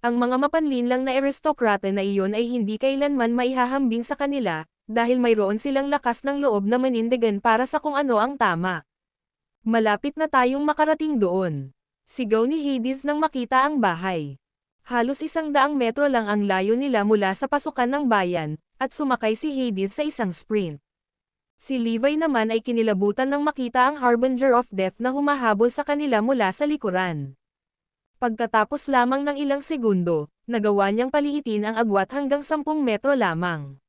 Ang mga mapanlinlang na aristokrata na iyon ay hindi kailanman maihahambing sa kanila, dahil mayroon silang lakas ng loob na manindigan para sa kung ano ang tama. Malapit na tayong makarating doon. Sigaw ni Hades nang makita ang bahay. Halos 100 metro lang ang layo nila mula sa pasukan ng bayan, at sumakay si Hades sa isang sprint. Si Levi naman ay kinilabutan nang makita ang Harbinger of Death na humahabol sa kanila mula sa likuran. Pagkatapos lamang ng ilang segundo, nagawa niyang paliitin ang agwat hanggang 10 metro lamang.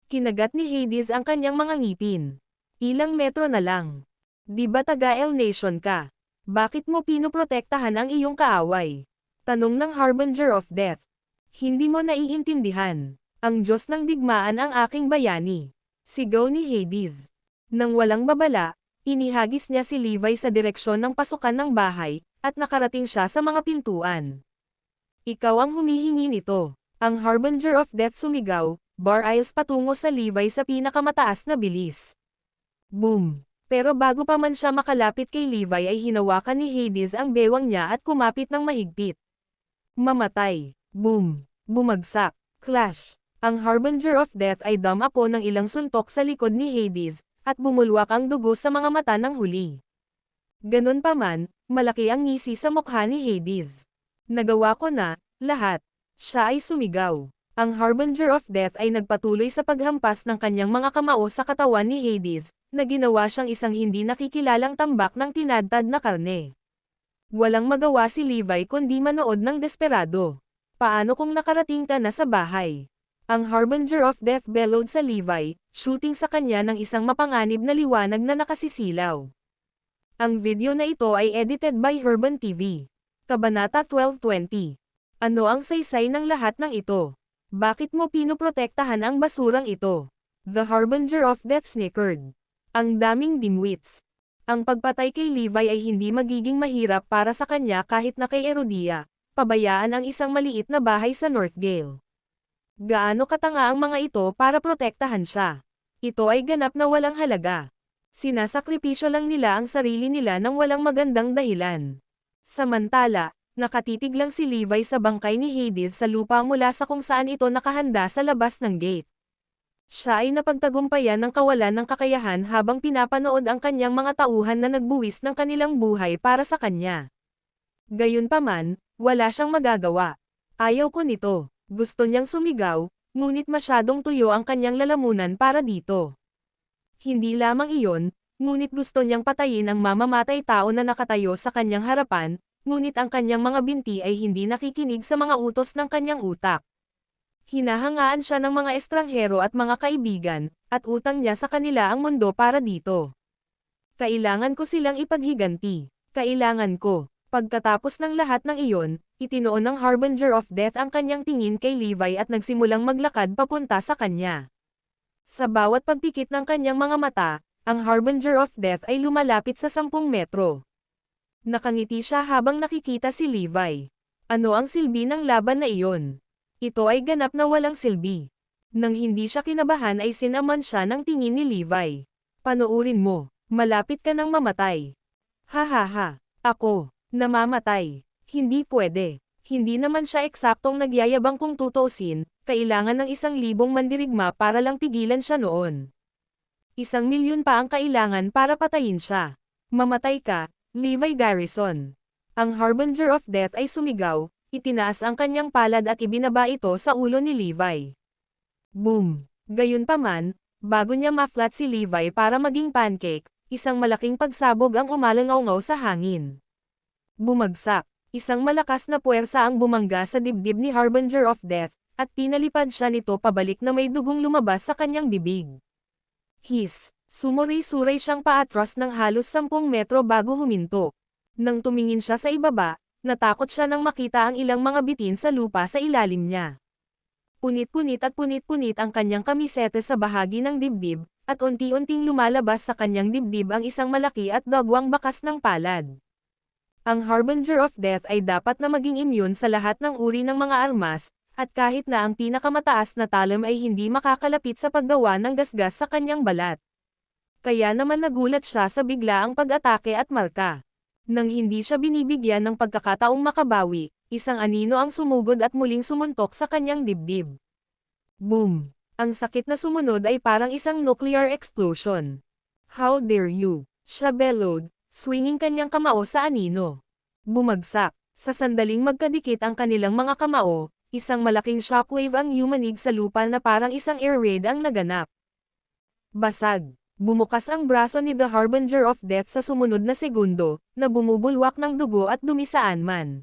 Kinagat ni Hades ang kanyang mga ngipin. Ilang metro na lang. Di ba taga-El Nation ka? Bakit mo pinoprotektahan ang iyong kaaway? Tanong ng Harbinger of Death. Hindi mo naiintindihan. Ang Diyos ng digmaan ang aking bayani. Sigaw ni Hades. Nang walang babala, inihagis niya si Levi sa direksyon ng pasukan ng bahay, at nakarating siya sa mga pintuan. Ikaw ang humihingi nito. Ang Harbinger of Death sumigaw, bar aisles patungo sa Levi sa pinakamataas na bilis. Boom! Pero bago pa man siya makalapit kay Levi ay hinawakan ni Hades ang bewang niya at kumapit ng mahigpit. Mamatay. Boom! Bumagsak. Clash! Ang Harbinger of Death ay damapo ng ilang suntok sa likod ni Hades, at bumulwak ang dugo sa mga mata ng huli. Ganun pa man, malaki ang ngisi sa mukha ni Hades. Nagawa ko na, lahat. Siya ay sumigaw. Ang Harbinger of Death ay nagpatuloy sa paghampas ng kanyang mga kamao sa katawan ni Hades, na ginawa siyang isang hindi nakikilalang tambak ng tinadtad na karne. Walang magawa si Levi kundi manood ng desperado. Paano kung nakarating ka na sa bahay? Ang Harbinger of Death bellowed sa Levi, shooting sa kanya ng isang mapanganib na liwanag na nakasisilaw. Ang video na ito ay edited by Herban TV. Kabanata 12:20. Ano ang saysay ng lahat ng ito? Bakit mo pinoprotektahan ang basurang ito? The Harbinger of Death snickered. Ang daming dimwits. Ang pagpatay kay Levi ay hindi magiging mahirap para sa kanya kahit na kay Erodia. Pabayaan ang isang maliit na bahay sa Northgale. Gaano katanga ang mga ito para protektahan siya? Ito ay ganap na walang halaga. Sinasakripisyo lang nila ang sarili nila ng walang magandang dahilan. Samantala, nakatitig lang si Levi sa bangkay ni Hades sa lupa mula sa kung saan ito nakahanda sa labas ng gate. Siya ay napagtagumpayan ng kawalan ng kakayahan habang pinapanood ang kanyang mga tauhan na nagbuwis ng kanilang buhay para sa kanya. Gayunpaman, wala siyang magagawa. Ayaw ko nito. Gusto niyang sumigaw, ngunit masyadong tuyo ang kanyang lalamunan para dito. Hindi lamang iyon, ngunit gusto niyang patayin ang mamamatay tao na nakatayo sa kanyang harapan, ngunit ang kanyang mga binti ay hindi nakikinig sa mga utos ng kanyang utak. Hinahangaan siya ng mga estranghero at mga kaibigan, at utang niya sa kanila ang mundo para dito. Kailangan ko silang ipaghiganti. Kailangan ko. Pagkatapos ng lahat ng iyon, itinoon ng Harbinger of Death ang kanyang tingin kay Levi at nagsimulang maglakad papunta sa kanya. Sa bawat pagpikit ng kanyang mga mata, ang Harbinger of Death ay lumalapit sa 10 metro. Nakangiti siya habang nakikita si Levi. Ano ang silbi ng laban na iyon? Ito ay ganap na walang silbi. Nang hindi siya kinabahan ay sinaman siya ng tingin ni Levi. Panoorin mo, malapit ka nang mamatay. Ha. Ako, namamatay. Hindi pwede. Hindi naman siya eksaktong nagyayabang kung tutuusin, kailangan ng 1,000 mandirigma para lang pigilan siya noon. 1,000,000 pa ang kailangan para patayin siya. Mamatay ka, Levi Garrison. Ang Harbinger of Death ay sumigaw. Itinaas ang kanyang palad at ibinaba ito sa ulo ni Levi. Boom! Gayunpaman, bago niya ma-flat si Levi para maging pancake, isang malaking pagsabog ang umalangaw-ngaw sa hangin. Bumagsak. Isang malakas na puwersa ang bumangga sa dibdib ni Harbinger of Death, at pinalipad siya nito pabalik na may dugong lumabas sa kanyang bibig. Sumuray-suray siyang paatras ng halos 10 metro bago huminto. Nang tumingin siya sa ibaba, natakot siya nang makita ang ilang mga bitin sa lupa sa ilalim niya. Punit-punit ang kanyang kamisete sa bahagi ng dibdib, at unti-unting lumalabas sa kanyang dibdib ang isang malaki at dagwang bakas ng palad. Ang Harbinger of Death ay dapat na maging immune sa lahat ng uri ng mga armas, at kahit na ang pinakamataas na talam ay hindi makakalapit sa paggawa ng gasgas sa kanyang balat. Kaya naman nagulat siya sa biglaang pag-atake at marka. Nang hindi siya binibigyan ng pagkakataong makabawi, isang anino ang sumugod at muling sumuntok sa kanyang dibdib. Boom! Ang sakit na sumunod ay parang isang nuclear explosion. How dare you? Siya bellowed, swinging kanyang kamao sa anino. Bumagsak. Sa sandaling magkadikit ang kanilang mga kamao, isang malaking shockwave ang yumanig sa lupa na parang isang air raid ang naganap. Basag. Bumukas ang braso ni The Harbinger of Death sa sumunod na segundo, na bumubulwak ng dugo at dumi saan man.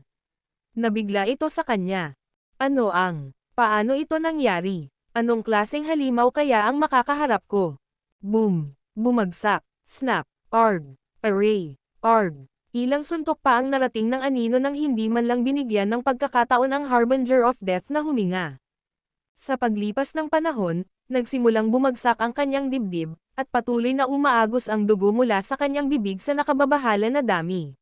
Nabigla ito sa kanya. Paano ito nangyari? Anong klaseng halimaw kaya ang makakaharap ko? Boom! Bumagsak. Snap. Arg. Array. Arg. Ilang suntok pa ang narating ng anino nang hindi man lang binigyan ng pagkakataon ang Harbinger of Death na huminga. Sa paglipas ng panahon, nagsimulang bumagsak ang kanyang dibdib, at patuloy na umaagos ang dugo mula sa kanyang bibig sa nakababahala na dami.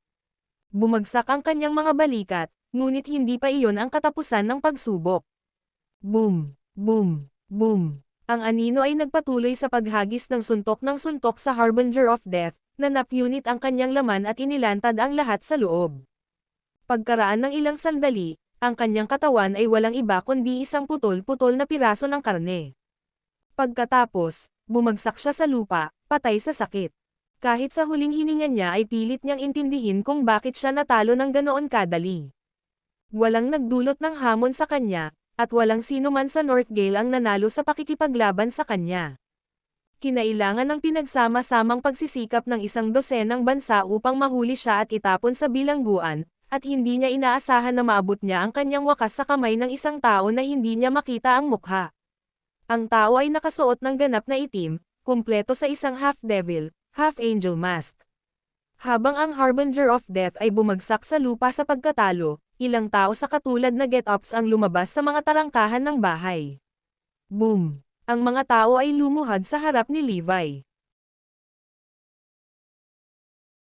Bumagsak ang kanyang mga balikat, ngunit hindi pa iyon ang katapusan ng pagsubok. Boom! Boom! Boom! Ang anino ay nagpatuloy sa paghagis ng suntok sa Harbinger of Death, na napunit ang kanyang laman at inilantad ang lahat sa loob. Pagkaraan ng ilang sandali, ang kanyang katawan ay walang iba kundi isang putol-putol na piraso ng karne. Pagkatapos, bumagsak siya sa lupa, patay sa sakit. Kahit sa huling hininga niya ay pilit niyang intindihin kung bakit siya natalo ng ganoon kadali. Walang nagdulot ng hamon sa kanya, at walang sino man sa Northgale ang nanalo sa pakikipaglaban sa kanya. Kinailangan ng pinagsama-samang pagsisikap ng 12 bansa upang mahuli siya at itapon sa bilangguan, at hindi niya inaasahan na maabot niya ang kanyang wakas sa kamay ng isang tao na hindi niya makita ang mukha. Ang tao ay nakasuot ng ganap na itim, kumpleto sa isang half-devil, half-angel mask. Habang ang Harbinger of Death ay bumagsak sa lupa sa pagkatalo, ilang tao sa katulad na get-ups ang lumabas sa mga tarangkahan ng bahay. Boom! Ang mga tao ay lumuhad sa harap ni Levi.